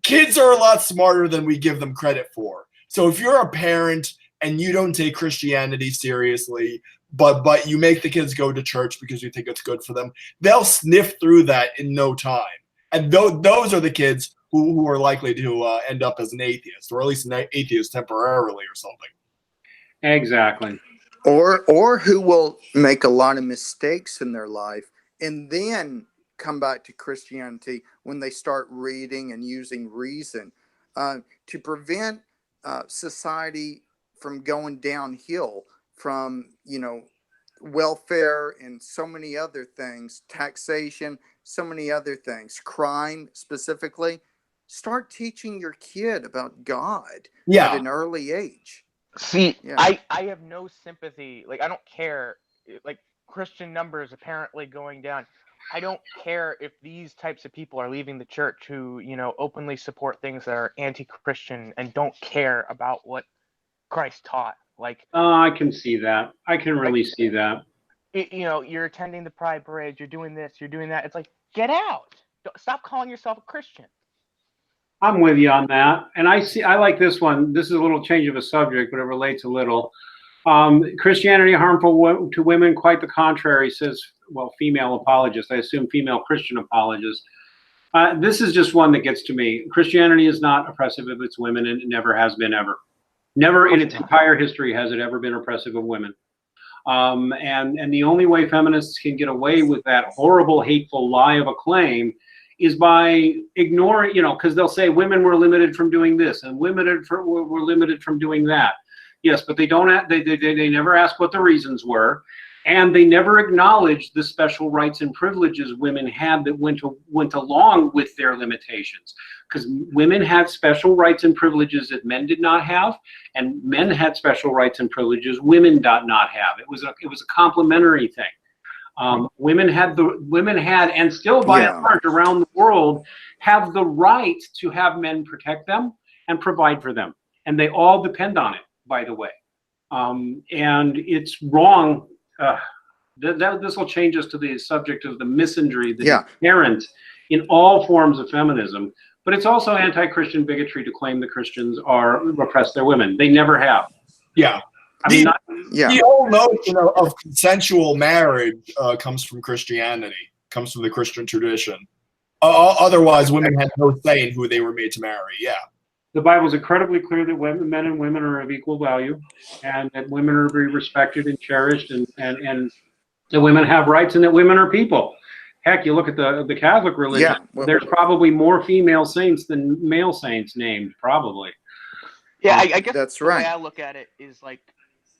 kids are a lot smarter than we give them credit for. So if you're a parent and you don't take Christianity seriously, but you make the kids go to church because you think it's good for them, they'll sniff through that in no time. And those are the kids who are likely to end up as an atheist, or at least an atheist temporarily or something. Exactly. Or who will make a lot of mistakes in their life and then come back to Christianity when they start reading and using reason to prevent society from going downhill from, welfare and so many other things, taxation, so many other things, crime specifically. Start teaching your kid about God at an early age. See, I have no sympathy. Like, I don't care. Like, Christian numbers apparently going down. I don't care if these types of people are leaving the church who, openly support things that are anti-Christian and don't care about what Christ taught. Like, I can see that. I can really see that. You're attending the Pride Parade. You're doing this. You're doing that. It's like, get out. Stop calling yourself a Christian. I'm with you on that. And I like this one. This is a little change of a subject, but it relates a little. Christianity harmful to women? Quite the contrary, says, female apologist. I assume female Christian apologist. This is just one that gets to me. Christianity is not oppressive of its women, and it never has been ever. Never in its entire history has it ever been oppressive of women. And the only way feminists can get away with that horrible, hateful lie of a claim is by ignoring, because they'll say women were limited from doing this and women were limited from doing that. Yes, but they don't. They never ask what the reasons were, and they never acknowledge the special rights and privileges women had that went along with their limitations. Because women had special rights and privileges that men did not have, and men had special rights and privileges women did not have. It was a complementary thing. Women had and still by and large around the world have the right to have men protect them and provide for them, and they all depend on it, by the way. And it's wrong. This will change us to the subject of the misandry that is inherent in all forms of feminism. But it's also anti-Christian bigotry to claim the Christians repress their women. They never have. Yeah. The whole notion of consensual marriage comes from Christianity, comes from the Christian tradition. Otherwise, women had no say in who they were made to marry. Yeah. The Bible is incredibly clear that men and women are of equal value, and that women are to be respected and cherished, and that women have rights, and that women are people. Heck, you look at the Catholic religion, there's probably more female saints than male saints named, probably. Yeah, I guess that's the right. way I look at it is, like,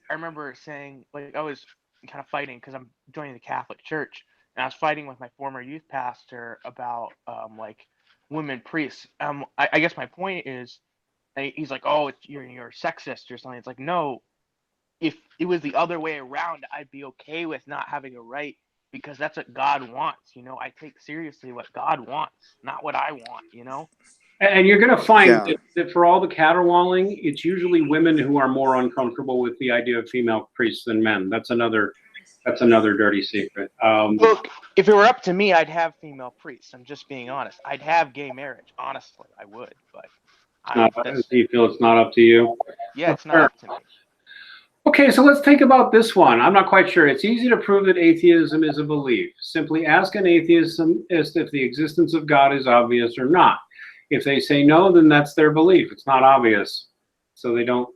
I remember saying, like, I was kind of fighting because I'm joining the Catholic Church, and I was fighting with my former youth pastor about, like, women priests. I guess my point is, he's like, oh, you're sexist or something. It's like, no, if it was the other way around, I'd be okay with not having a right, because that's what God wants. I take seriously what God wants, not what I want. And you're going to find that for all the caterwauling, it's usually women who are more uncomfortable with the idea of female priests than men. That's another dirty secret. Look, if it were up to me, I'd have female priests. I'm just being honest. I'd have gay marriage. Honestly, I would. But do you feel it's not up to you? Yeah, it's not up to me. Okay, so let's think about this one. I'm not quite sure. It's easy to prove that atheism is a belief. Simply ask an atheist if the existence of God is obvious or not. If they say no, then that's their belief. It's not obvious. So they don't.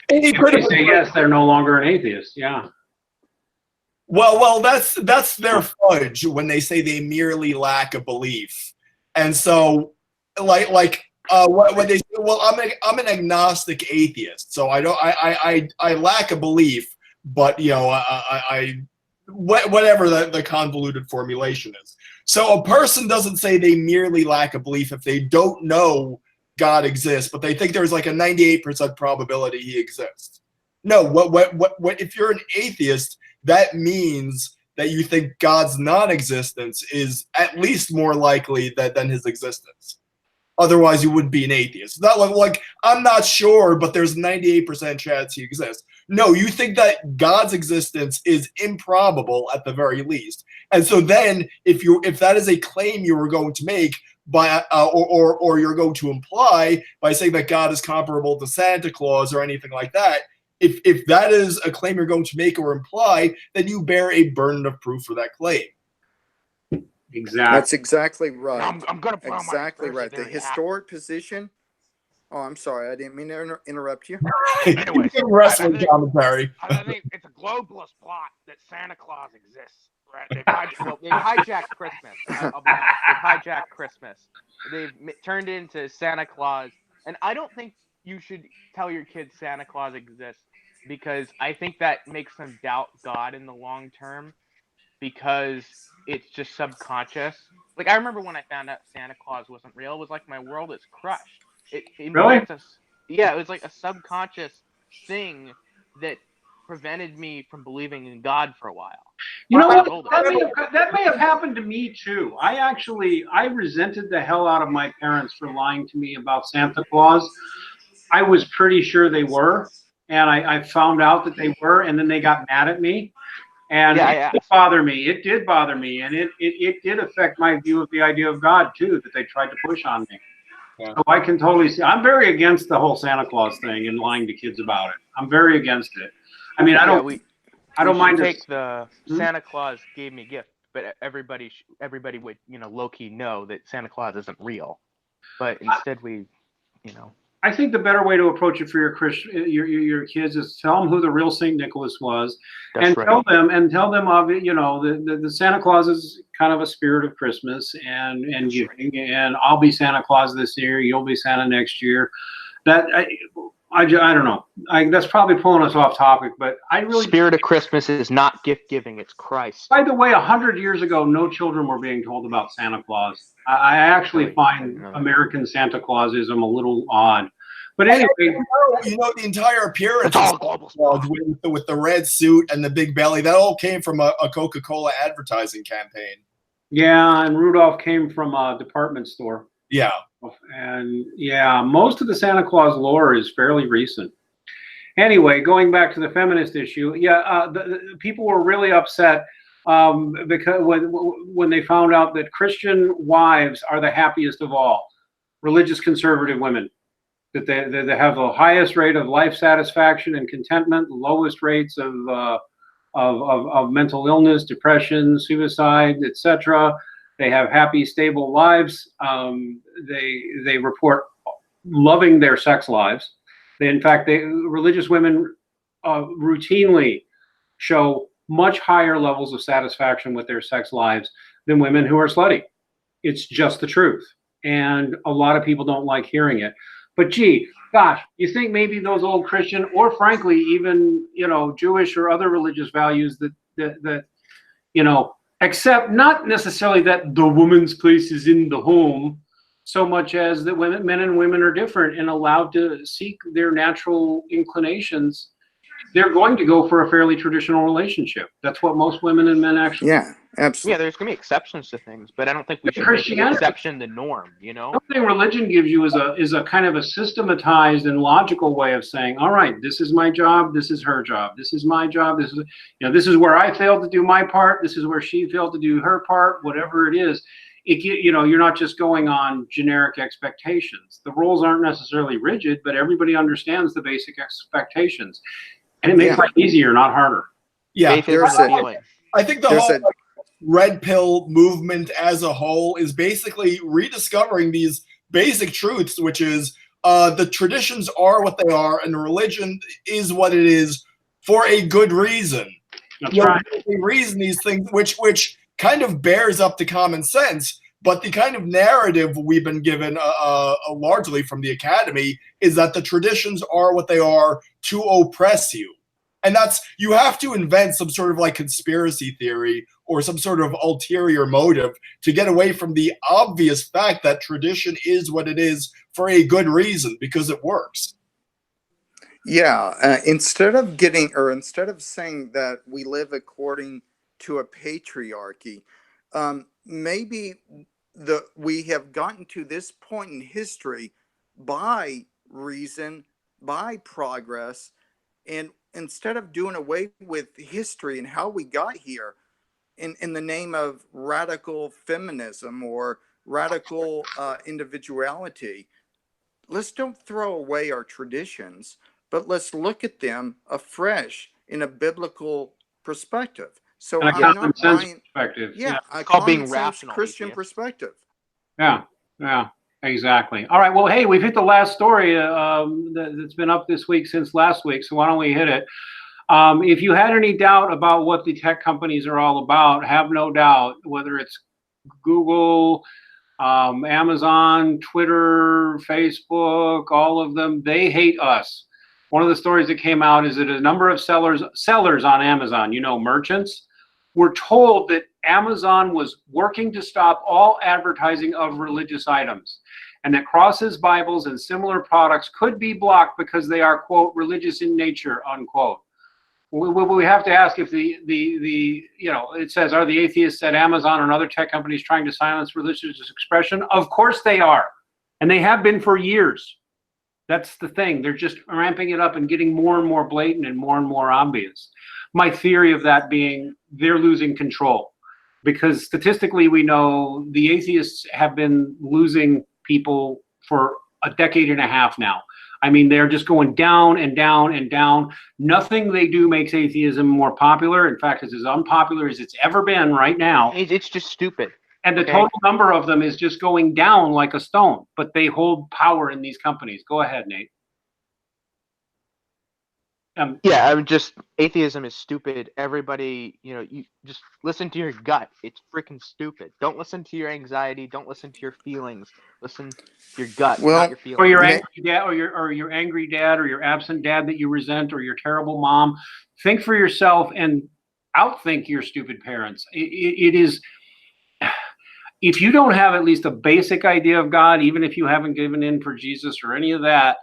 If they say yes, they're no longer an atheist. Yeah. Well, that's their fudge when they say they merely lack a belief. And so, when they say, well, I'm an agnostic atheist, so I lack a belief, but whatever the convoluted formulation is. So a person doesn't say they merely lack a belief if they don't know God exists, but they think there's like a 98% probability he exists. No, what if you're an atheist, that means that you think God's non-existence is at least more likely than his existence. Otherwise, you wouldn't be an atheist. It's not like I'm not sure, but there's 98% chance he exists. No, you think that God's existence is improbable at the very least. And so then, if that is a claim you were going to make by or you're going to imply by saying that God is comparable to Santa Claus or anything like that, if that is a claim you're going to make or imply, then you bear a burden of proof for that claim. Exactly. That's exactly right. I'm gonna put exactly on my right. The historic position. Oh, I'm sorry. I didn't mean to interrupt you. Anyways, wrestling commentary. I think it's a globalist plot that Santa Claus exists. Right? They've hijacked Christmas. I'll be honest. They've hijacked Christmas. They've turned it into Santa Claus. And I don't think you should tell your kids Santa Claus exists, because I think that makes them doubt God in the long term, because it's just subconscious. Like, I remember when I found out Santa Claus wasn't real, it was like my world is crushed. It Really? Yeah, it was like a subconscious thing that prevented me from believing in God for a while. You know what? That may have happened to me too. I resented the hell out of my parents for lying to me about Santa Claus. I was pretty sure they were, and I found out that they were, and then they got mad at me. And it did bother me. It did bother me, and it did affect my view of the idea of God too, that they tried to push on me. Yeah. So I can totally see. I'm very against the whole Santa Claus thing and lying to kids about it. I'm very against it. I mean, I don't mind. Take the Santa Claus gave me a gift, but everybody would, low key know that Santa Claus isn't real. But instead, I think the better way to approach it for your kids is tell them who the real Saint Nicholas was, and tell them of the Santa Claus is kind of a spirit of Christmas and giving, and I'll be Santa Claus this year, you'll be Santa next year. I don't know. That's probably pulling us off topic, but I really spirit of Christmas is not gift giving; it's Christ. By the way, 100 years ago, no children were being told about Santa Claus. I actually find American Santa Clausism a little odd. But anyway, the entire appearance with the red suit and the big belly, that all came from a Coca-Cola advertising campaign. Yeah, and Rudolph came from a department store. Yeah. And yeah, most of the Santa Claus lore is fairly recent. Anyway, going back to the feminist issue, the people were really upset because when they found out that Christian wives are the happiest of all, religious conservative women, that they have the highest rate of life satisfaction and contentment, the lowest rates of mental illness, depression, suicide, etc. They have happy, stable lives. They report loving their sex lives. Religious women routinely show much higher levels of satisfaction with their sex lives than women who are slutty. It's just the truth. And a lot of people don't like hearing it. But gosh, you think maybe those old Christian, or frankly, even, Jewish or other religious values that accept not necessarily that the woman's place is in the home, so much as that men and women are different and allowed to seek their natural inclinations, they're going to go for a fairly traditional relationship. That's what most women and men actually. Yeah, absolutely. Yeah, there's going to be exceptions to things, but I don't think we should make the exception the norm, Something religion gives you is a kind of a systematized and logical way of saying, all right, this is my job, this is her job, this is my job, this is where I failed to do my part, this is where she failed to do her part, whatever it is. You're not just going on generic expectations. The rules aren't necessarily rigid, but everybody understands the basic expectations. And it makes life easier, not harder. Yeah, I think the whole red pill movement as a whole is basically rediscovering these basic truths, which is the traditions are what they are, and the religion is what it is for a good reason. That's right. They reason these things, which kind of bears up to common sense. But the kind of narrative we've been given largely from the academy is that the traditions are what they are to oppress you. And you have to invent some sort of conspiracy theory or some sort of ulterior motive to get away from the obvious fact that tradition is what it is for a good reason, because it works. Yeah, instead of saying that we live according to a patriarchy. Maybe we have gotten to this point in history by reason, by progress, and instead of doing away with history and how we got here in the name of radical feminism or radical individuality, let's don't throw away our traditions, but let's look at them afresh in a biblical perspective. So And a I'm common not sense buying, perspective. yeah, a called being common sense rational Christian atheist. perspective. Yeah, yeah, exactly. All right. Well, hey, we've hit the last story that's been up this week since last week. So why don't we hit it? If you had any doubt about what the tech companies are all about, have no doubt, whether it's Google, Amazon, Twitter, Facebook, all of them, they hate us. One of the stories that came out is that a number of sellers on Amazon, merchants, were told that Amazon was working to stop all advertising of religious items, and that crosses, Bibles, and similar products could be blocked because they are, quote, religious in nature, unquote. We have to ask if it says, are the atheists at Amazon and other tech companies trying to silence religious expression? Of course they are. And they have been for years. That's the thing. They're just ramping it up and getting more and more blatant and more obvious. My theory of that being they're losing control, because statistically we know the atheists have been losing people for a decade and a half now. I mean, they're just going down and down and down. Nothing they do makes atheism more popular. In fact, it's as unpopular as it's ever been right now. It's just stupid. And the total number of them is just going down like a stone, but they hold power in these companies. Go ahead, Nate. Atheism is stupid. Everybody, you just listen to your gut. It's freaking stupid. Don't listen to your anxiety. Don't listen to your feelings. Listen to your gut, not your feelings. Or your angry dad, or your angry dad, or your absent dad that you resent, or your terrible mom. Think for yourself and outthink your stupid parents. It is. If you don't have at least a basic idea of God, even if you haven't given in for Jesus or any of that,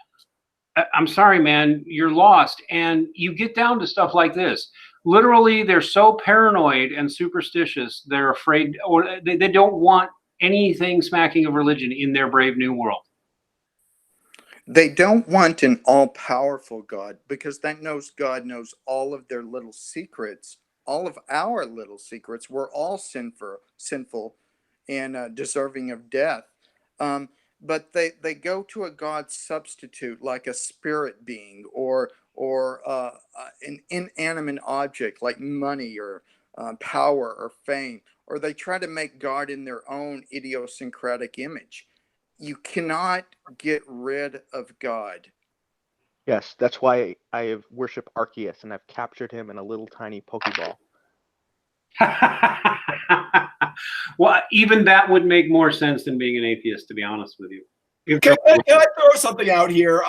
I'm sorry, man, you're lost. And you get down to stuff like this. Literally, they're so paranoid and superstitious, they're afraid, or they don't want anything smacking of religion in their brave new world. They don't want an all-powerful God, because God knows all of their little secrets, all of our little secrets. We're all sinful and deserving of death. But they go to a God substitute, like a spirit being or an inanimate object like money or power or fame, or they try to make God in their own idiosyncratic image. You cannot get rid of God. Yes, that's why I have worship Arceus, and I've captured him in a little tiny Pokeball. Well, even that would make more sense than being an atheist, to be honest with you. Can I throw something out here?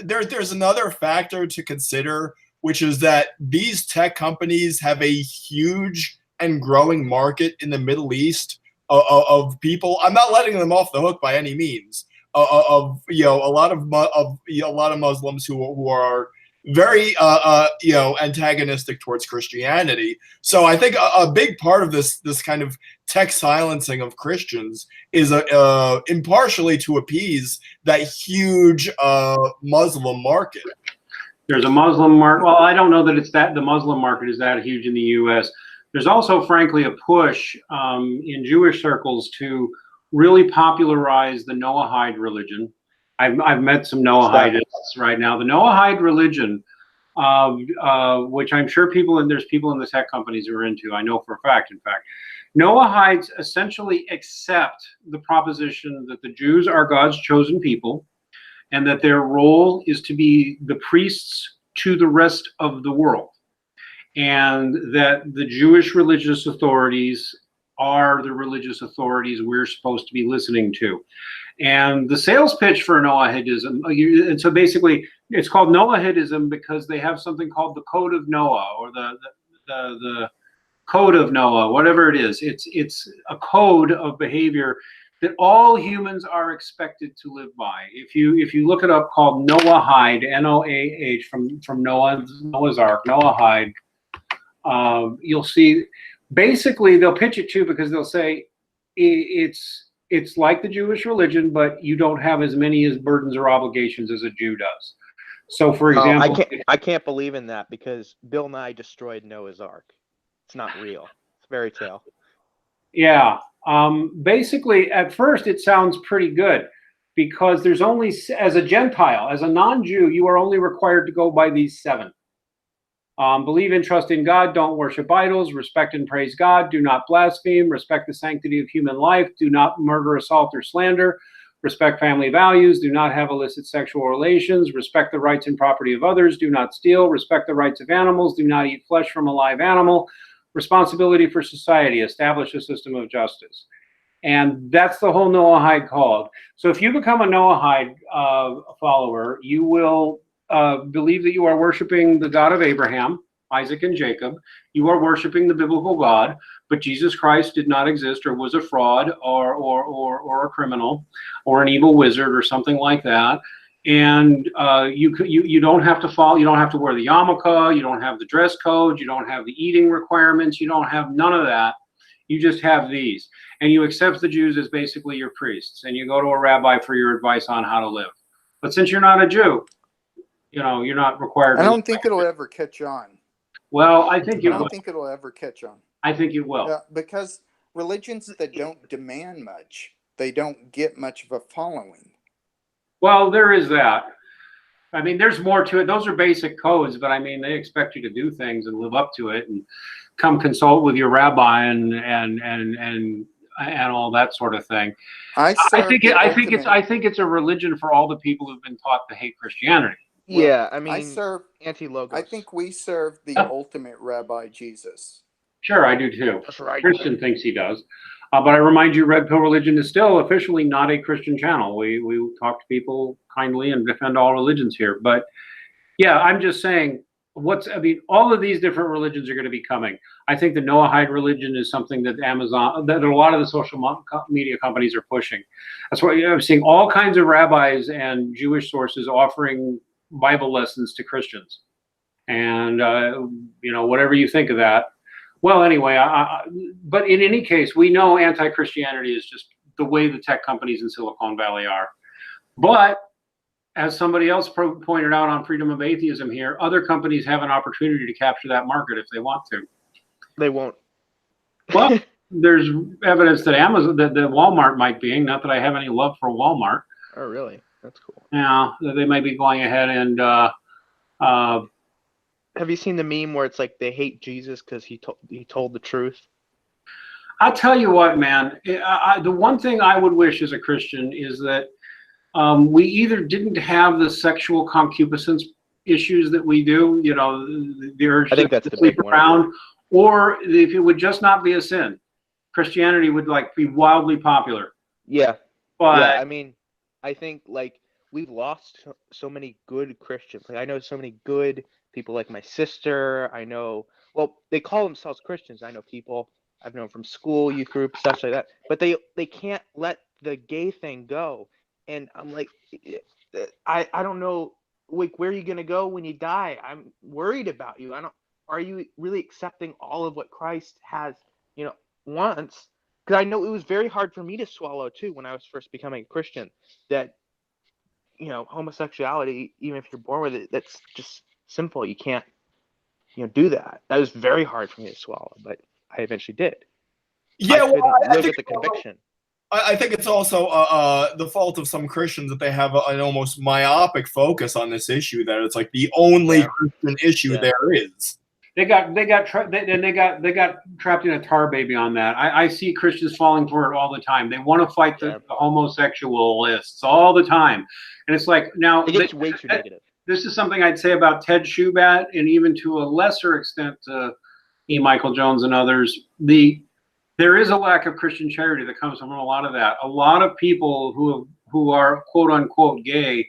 There's another factor to consider, which is that these tech companies have a huge and growing market in the Middle East of people. I'm not letting them off the hook by any means. A lot of Muslims who are very antagonistic towards Christianity. So I think a big part of this kind of tech silencing of Christians is impartially to appease that huge Muslim market. There's a Muslim market. Well, I don't know that it's that the Muslim market is that huge in the U.S. There's also, frankly, a push in Jewish circles to really popularize the Noahide religion. I've met some Noahidists right now. The Noahide religion, which I'm sure there's people in the tech companies who are into. I know for a fact, in fact. Noahides essentially accept the proposition that the Jews are God's chosen people and that their role is to be the priests to the rest of the world, and that the Jewish religious authorities are the religious authorities we're supposed to be listening to. And the sales pitch for Noahidism, and so basically it's called Noahidism because they have something called the Code of Noah, or the Code of Noah, whatever it is. It's a code of behavior that all humans are expected to live by. If you look it up, called Noahide, Noah from Noah's Ark, Noahide. You'll see, basically, they'll pitch it to you because they'll say it's like the Jewish religion, but you don't have as many as burdens or obligations as a Jew does. So, for example, I can't believe in that because Bill Nye destroyed Noah's Ark. It's not real. It's fairy tale. Yeah. Basically, at first, it sounds pretty good because there's only, as a Gentile, as a non-Jew, you are only required to go by these 7. Believe and trust in God, don't worship idols, respect and praise God, do not blaspheme, respect the sanctity of human life, do not murder, assault, or slander, respect family values, do not have illicit sexual relations, respect the rights and property of others, do not steal, respect the rights of animals, do not eat flesh from a live animal, responsibility for society, establish a system of justice. And that's the whole Noahide called. So if you become a Noahide follower, you will believe that you are worshiping the God of Abraham, Isaac, and Jacob. You are worshiping the biblical God, but Jesus Christ did not exist, or was a fraud, or a criminal, or an evil wizard, or something like that. And you don't have to follow. You don't have to wear the yarmulke. You don't have the dress code. You don't have the eating requirements. You don't have none of that. You just have these, and you accept the Jews as basically your priests, and you go to a rabbi for your advice on how to live. But since you're not a Jew, you're not required. I don't think it'll ever catch on. Well, I think I don't think it'll ever catch on. I think it will. Yeah, because religions that don't demand much, they don't get much of a following. Well, there is that. I mean, there's more to it. Those are basic codes, but I mean, they expect you to do things and live up to it, and come consult with your rabbi and all that sort of thing. I think it's a religion for all the people who've been taught to hate Christianity. Well, yeah, I mean, anti-logos. I think we serve the ultimate Rabbi Jesus. Sure, I do too. That's right. Christian thinks he does. But I remind you, Red Pill Religion is still officially not a Christian channel. We talk to people kindly and defend all religions here. But yeah, I'm just saying, all of these different religions are going to be coming. I think the Noahide religion is something that that a lot of the social media companies are pushing. That's why I'm seeing all kinds of rabbis and Jewish sources offering Bible lessons to Christians. And, whatever you think of that. Well, anyway, but in any case, we know anti-Christianity is just the way the tech companies in Silicon Valley are. But as somebody else pointed out on Freedom of Atheism here, other companies have an opportunity to capture that market if they want to. They won't. Well, there's evidence that that Walmart might be. Not that I have any love for Walmart. Oh, really? That's cool. Yeah, they might be going ahead and. Have you seen the meme where it's like they hate Jesus because he told the truth? I'll tell you what, man. The one thing I would wish as a Christian is that we either didn't have the sexual concupiscence issues that we do, the urge to sleep around, or if it would just not be a sin, Christianity would be wildly popular. Yeah. But yeah, I mean, I think we've lost so many good Christians. I know so many good people like my sister. I know, well, they call themselves Christians. I know people I've known from school, youth group, stuff like that. But they can't let the gay thing go. And I'm like, I don't know, where are you gonna go when you die? I'm worried about you. Are you really accepting all of what Christ has, wants? Because I know it was very hard for me to swallow too when I was first becoming a Christian. That homosexuality, even if you're born with it, that's just simple. You can't, do that. That was very hard for me to swallow, but I eventually did. Yeah, I live with the conviction. I think it's also the fault of some Christians that they have an almost myopic focus on this issue. That it's like the only Christian issue there is. They got trapped in a tar baby on that. I see Christians falling for it all the time. They want to fight the homosexualists all the time, and it's like now it gets way too negative. This is something I'd say about Ted Schubat, and even to a lesser extent E. Michael Jones and others. There is a lack of Christian charity that comes from a lot of that. A lot of people who are quote unquote gay,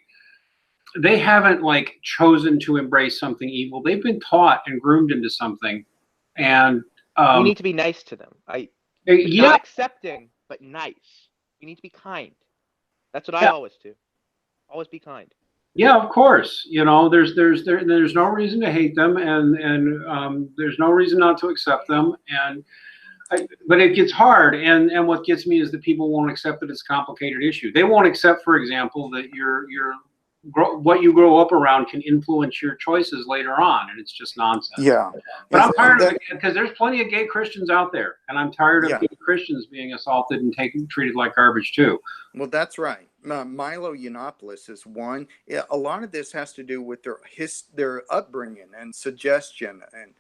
they haven't chosen to embrace something evil. They've been taught and groomed into something, and you need to be nice to them. Not accepting, but nice. You need to be kind. That's what I always do. Always be kind. Yeah, of course. You know, there's no reason to hate them, and there's no reason not to accept them. But it gets hard, and what gets me is that people won't accept that it's a complicated issue. They won't accept, for example, that what you grow up around can influence your choices later on, and it's just nonsense. Yeah. But I'm tired of it, because there's plenty of gay Christians out there, and I'm tired of gay Christians being assaulted and treated like garbage too. Well, that's right. Milo Yiannopoulos is one. Yeah, a lot of this has to do with their upbringing and suggestion, and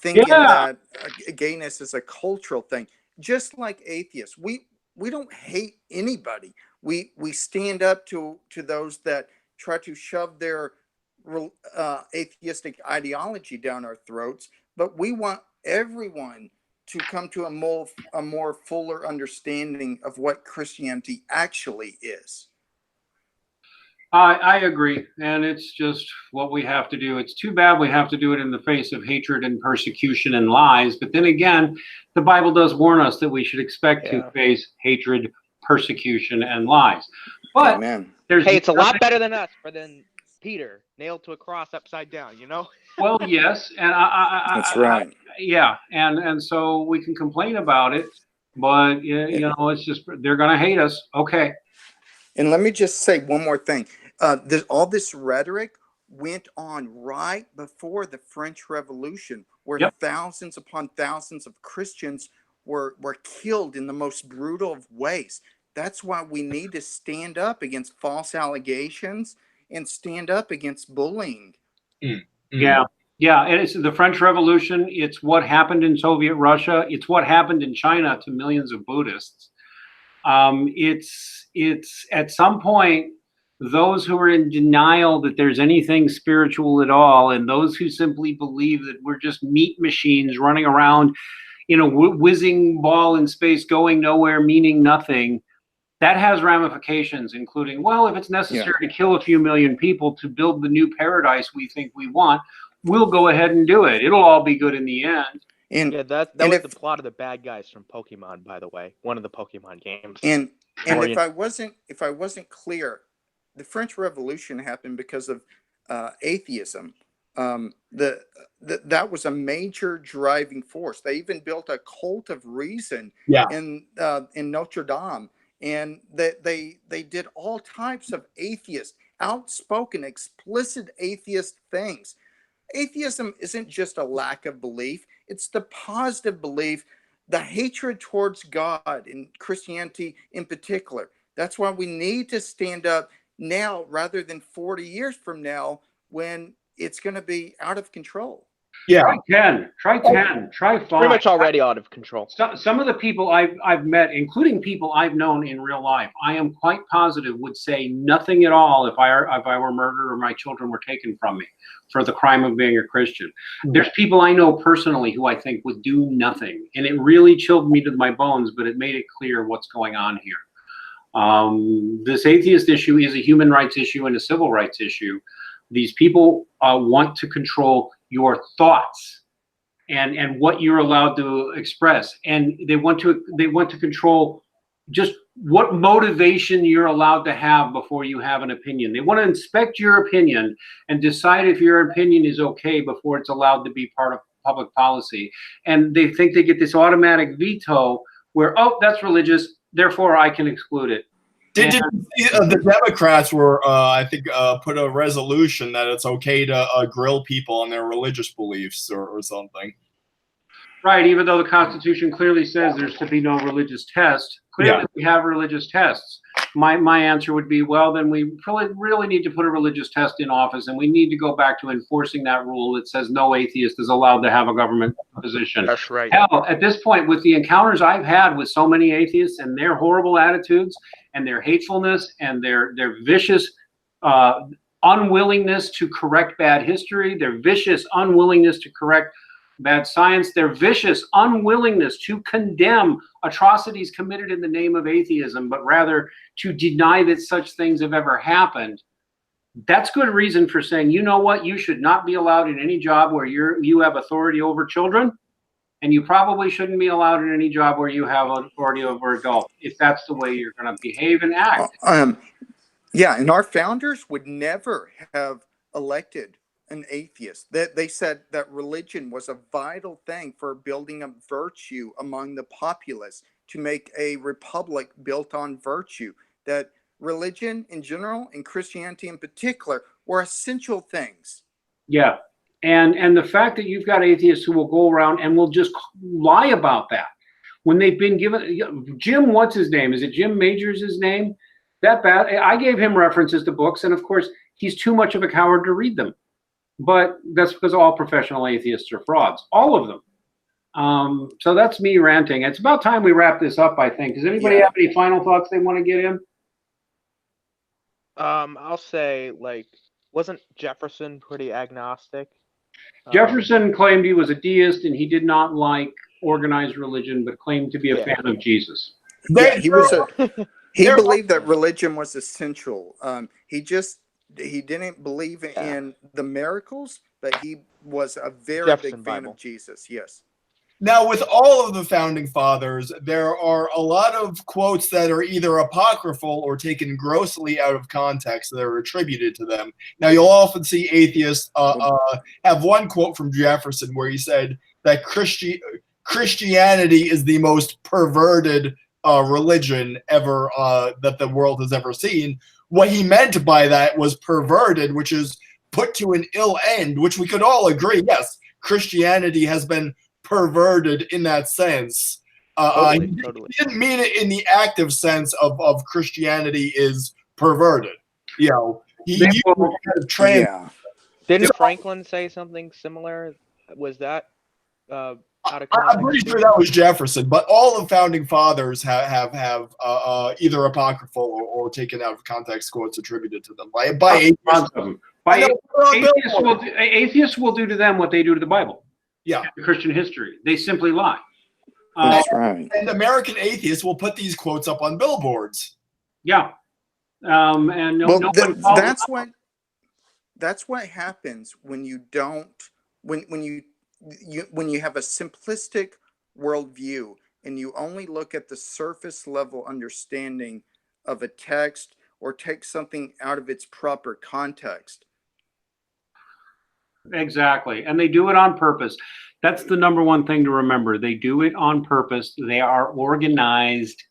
thinking that gayness is a cultural thing. Just like atheists, we don't hate anybody. We stand up to those that try to shove their atheistic ideology down our throats, but we want everyone to come to a more fuller understanding of what Christianity actually is. I agree, and it's just what we have to do. It's too bad we have to do it in the face of hatred and persecution and lies, but then again, the Bible does warn us that we should expect to face hatred, persecution, and lies. But it's a lot better than us, than Peter nailed to a cross upside down, Well, yes, and that's right. And so we can complain about it, but it's just they're going to hate us. Okay. And let me just say one more thing. All this rhetoric went on right before the French Revolution, where thousands upon thousands of Christians were killed in the most brutal of ways. That's why we need to stand up against false allegations and stand up against bullying. Yeah, and it's the French Revolution. It's what happened in Soviet Russia. It's what happened in China to millions of Buddhists. It's at some point, those who are in denial that there's anything spiritual at all, and those who simply believe that we're just meat machines running around, whizzing ball in space, going nowhere, meaning nothing. That has ramifications, including, well, if it's necessary to kill a few million people to build the new paradise we think we want, we'll go ahead and do it. It'll all be good in the end. That was the plot of the bad guys from Pokemon, by the way, one of the Pokemon games. And if I wasn't clear, the French Revolution happened because of atheism. That was a major driving force. They even built a cult of reason in Notre Dame. And they did all types of atheist, outspoken, explicit atheist things. Atheism isn't just a lack of belief. It's the positive belief, the hatred towards God and Christianity in particular. That's why we need to stand up now rather than 40 years from now when it's going to be out of control. Yeah. Try 10, try 5. Pretty much already out of control. Some of the people I've met, including people I've known in real life, I am quite positive would say nothing at all if I were murdered or my children were taken from me for the crime of being a Christian. There's people I know personally who I think would do nothing, and it really chilled me to my bones, but it made it clear what's going on here. This atheist issue is a human rights issue and a civil rights issue. These people want to control your thoughts and what you're allowed to express, and they want to control just what motivation you're allowed to have before you have an opinion. They want to inspect your opinion and decide if your opinion is okay before it's allowed to be part of public policy. And they think they get this automatic veto where, oh, that's religious, therefore I can exclude it. Did the Democrats were, I think, put a resolution that it's okay to grill people on their religious beliefs or something. Right, even though the Constitution clearly says there's to be no religious test. Clearly we have religious tests. My answer would be, well, then we really need to put a religious test in office, and we need to go back to enforcing that rule that says no atheist is allowed to have a government position. That's right. Hell, at this point, with the encounters I've had with so many atheists and their horrible attitudes and their hatefulness and their vicious unwillingness to correct bad history, their vicious unwillingness to correct bad science, their vicious unwillingness to condemn atrocities committed in the name of atheism, but rather to deny that such things have ever happened. That's good reason for saying, you know what, you should not be allowed in any job where you have authority over children, and you probably shouldn't be allowed in any job where you have authority over adults, if that's the way you're going to behave and act. Yeah, and our founders would never have elected an atheist. They said that religion was a vital thing for building up virtue among the populace, to make a republic built on virtue. That religion in general and Christianity in particular were essential things. Yeah. And the fact that you've got atheists who will go around and will just lie about that when they've been given Jim, what's his name? Is it Jim Majors' his name? That bad. I gave him references to books, and of course, he's too much of a coward to read them. But that's because all professional atheists are frauds, all of them. So that's me ranting. It's about time we wrap this up, I think. Does anybody have any final thoughts they want to get in? I'll say, like, wasn't Jefferson pretty agnostic? Jefferson claimed he was a deist, and he did not like organized religion, but claimed to be a fan of Jesus. Yeah, he believed that religion was essential. He didn't believe in the miracles, but he was a very big fan of Jesus. Yes. Now, with all of the founding fathers, there are a lot of quotes that are either apocryphal or taken grossly out of context that are attributed to them. Now, you'll often see atheists have one quote from Jefferson where he said that Christianity is the most perverted religion ever that the world has ever seen. What he meant by that was perverted, which is put to an ill end, which we could all agree. Yes, Christianity has been perverted in that sense. Totally. He didn't mean it in the active sense of Christianity is perverted. You know, Didn't Franklin say something similar? Was that out of context? I'm pretty sure that was Jefferson, but all the founding fathers have either apocryphal or taken out of context quotes attributed to them by atheists will do to them what they do to the Bible. Yeah, Christian history. They simply lie. That's right. And American atheists will put these quotes up on billboards. Yeah. And that's what happens when you don't when you have a simplistic worldview and you only look at the surface level understanding of a text or take something out of its proper context. Exactly. And they do it on purpose. That's the number one thing to remember. They do it on purpose. They are organized.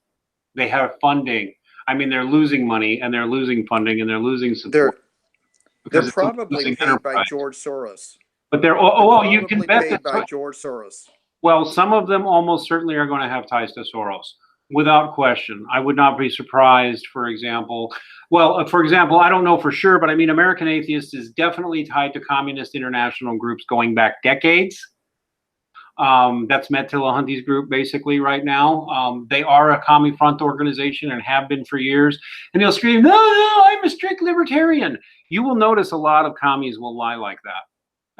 They have funding. I mean, they're losing money and they're losing funding and they're losing support. They're probably paid by George Soros. But they're you can bet paid by George Soros. Well, some of them almost certainly are going to have ties to Soros, without question. I would not be surprised, for example. Well, I don't know for sure, but I mean, American Atheist is definitely tied to communist international groups going back decades. That's Matt Tillahunty's group basically right now. They are a commie front organization and have been for years. And they'll scream, no, I'm a strict libertarian. You will notice a lot of commies will lie like that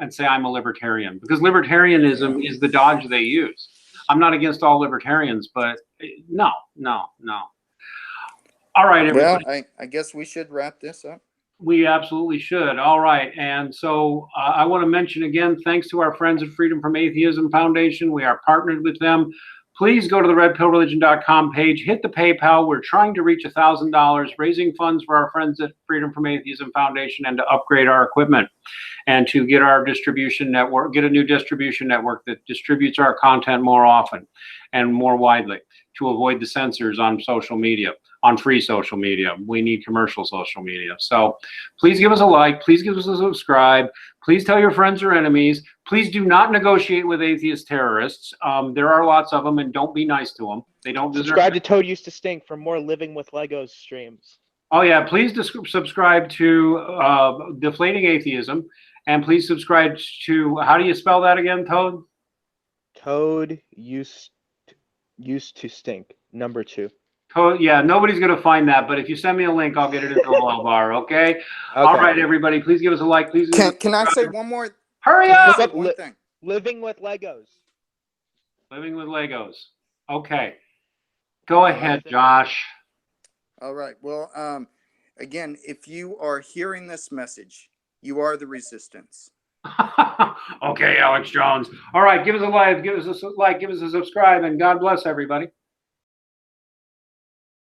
and say I'm a libertarian, because libertarianism is the dodge they use. I'm not against all libertarians, but no. All right, everybody. Well, I guess we should wrap this up. We absolutely should. All right. And so I want to mention again, thanks to our friends at Freedom from Atheism Foundation. We are partnered with them. Please go to the redpillreligion.com page, hit the PayPal. We're trying to reach $1,000, raising funds for our friends at Freedom from Atheism Foundation and to upgrade our equipment and to get our distribution network, get a new distribution network that distributes our content more often and more widely, to avoid the censors on social media, on free social media. We need commercial social media. So please give us a like. Please give us a subscribe. Please tell your friends or enemies. Please do not negotiate with atheist terrorists. There are lots of them, and don't be nice to them. They don't deserve Subscribe to Toad Used to Stink for more Living with Legos streams. Oh, yeah. Please subscribe to Deflating Atheism. And please subscribe to, how do you spell that again, Toad? Toad Used to Stink, number 2. Yeah, nobody's going to find that, but if you send me a link, I'll get it in the low bar, okay? All right, everybody, please give us a like. Please. Can I say one more? Hurry up! One thing. Living with Legos. Living with Legos. Okay. Go ahead, Josh. All right. Well, again, if you are hearing this message, you are the resistance. Okay, Alex Jones. All right, give us a like, give us a subscribe, and God bless everybody.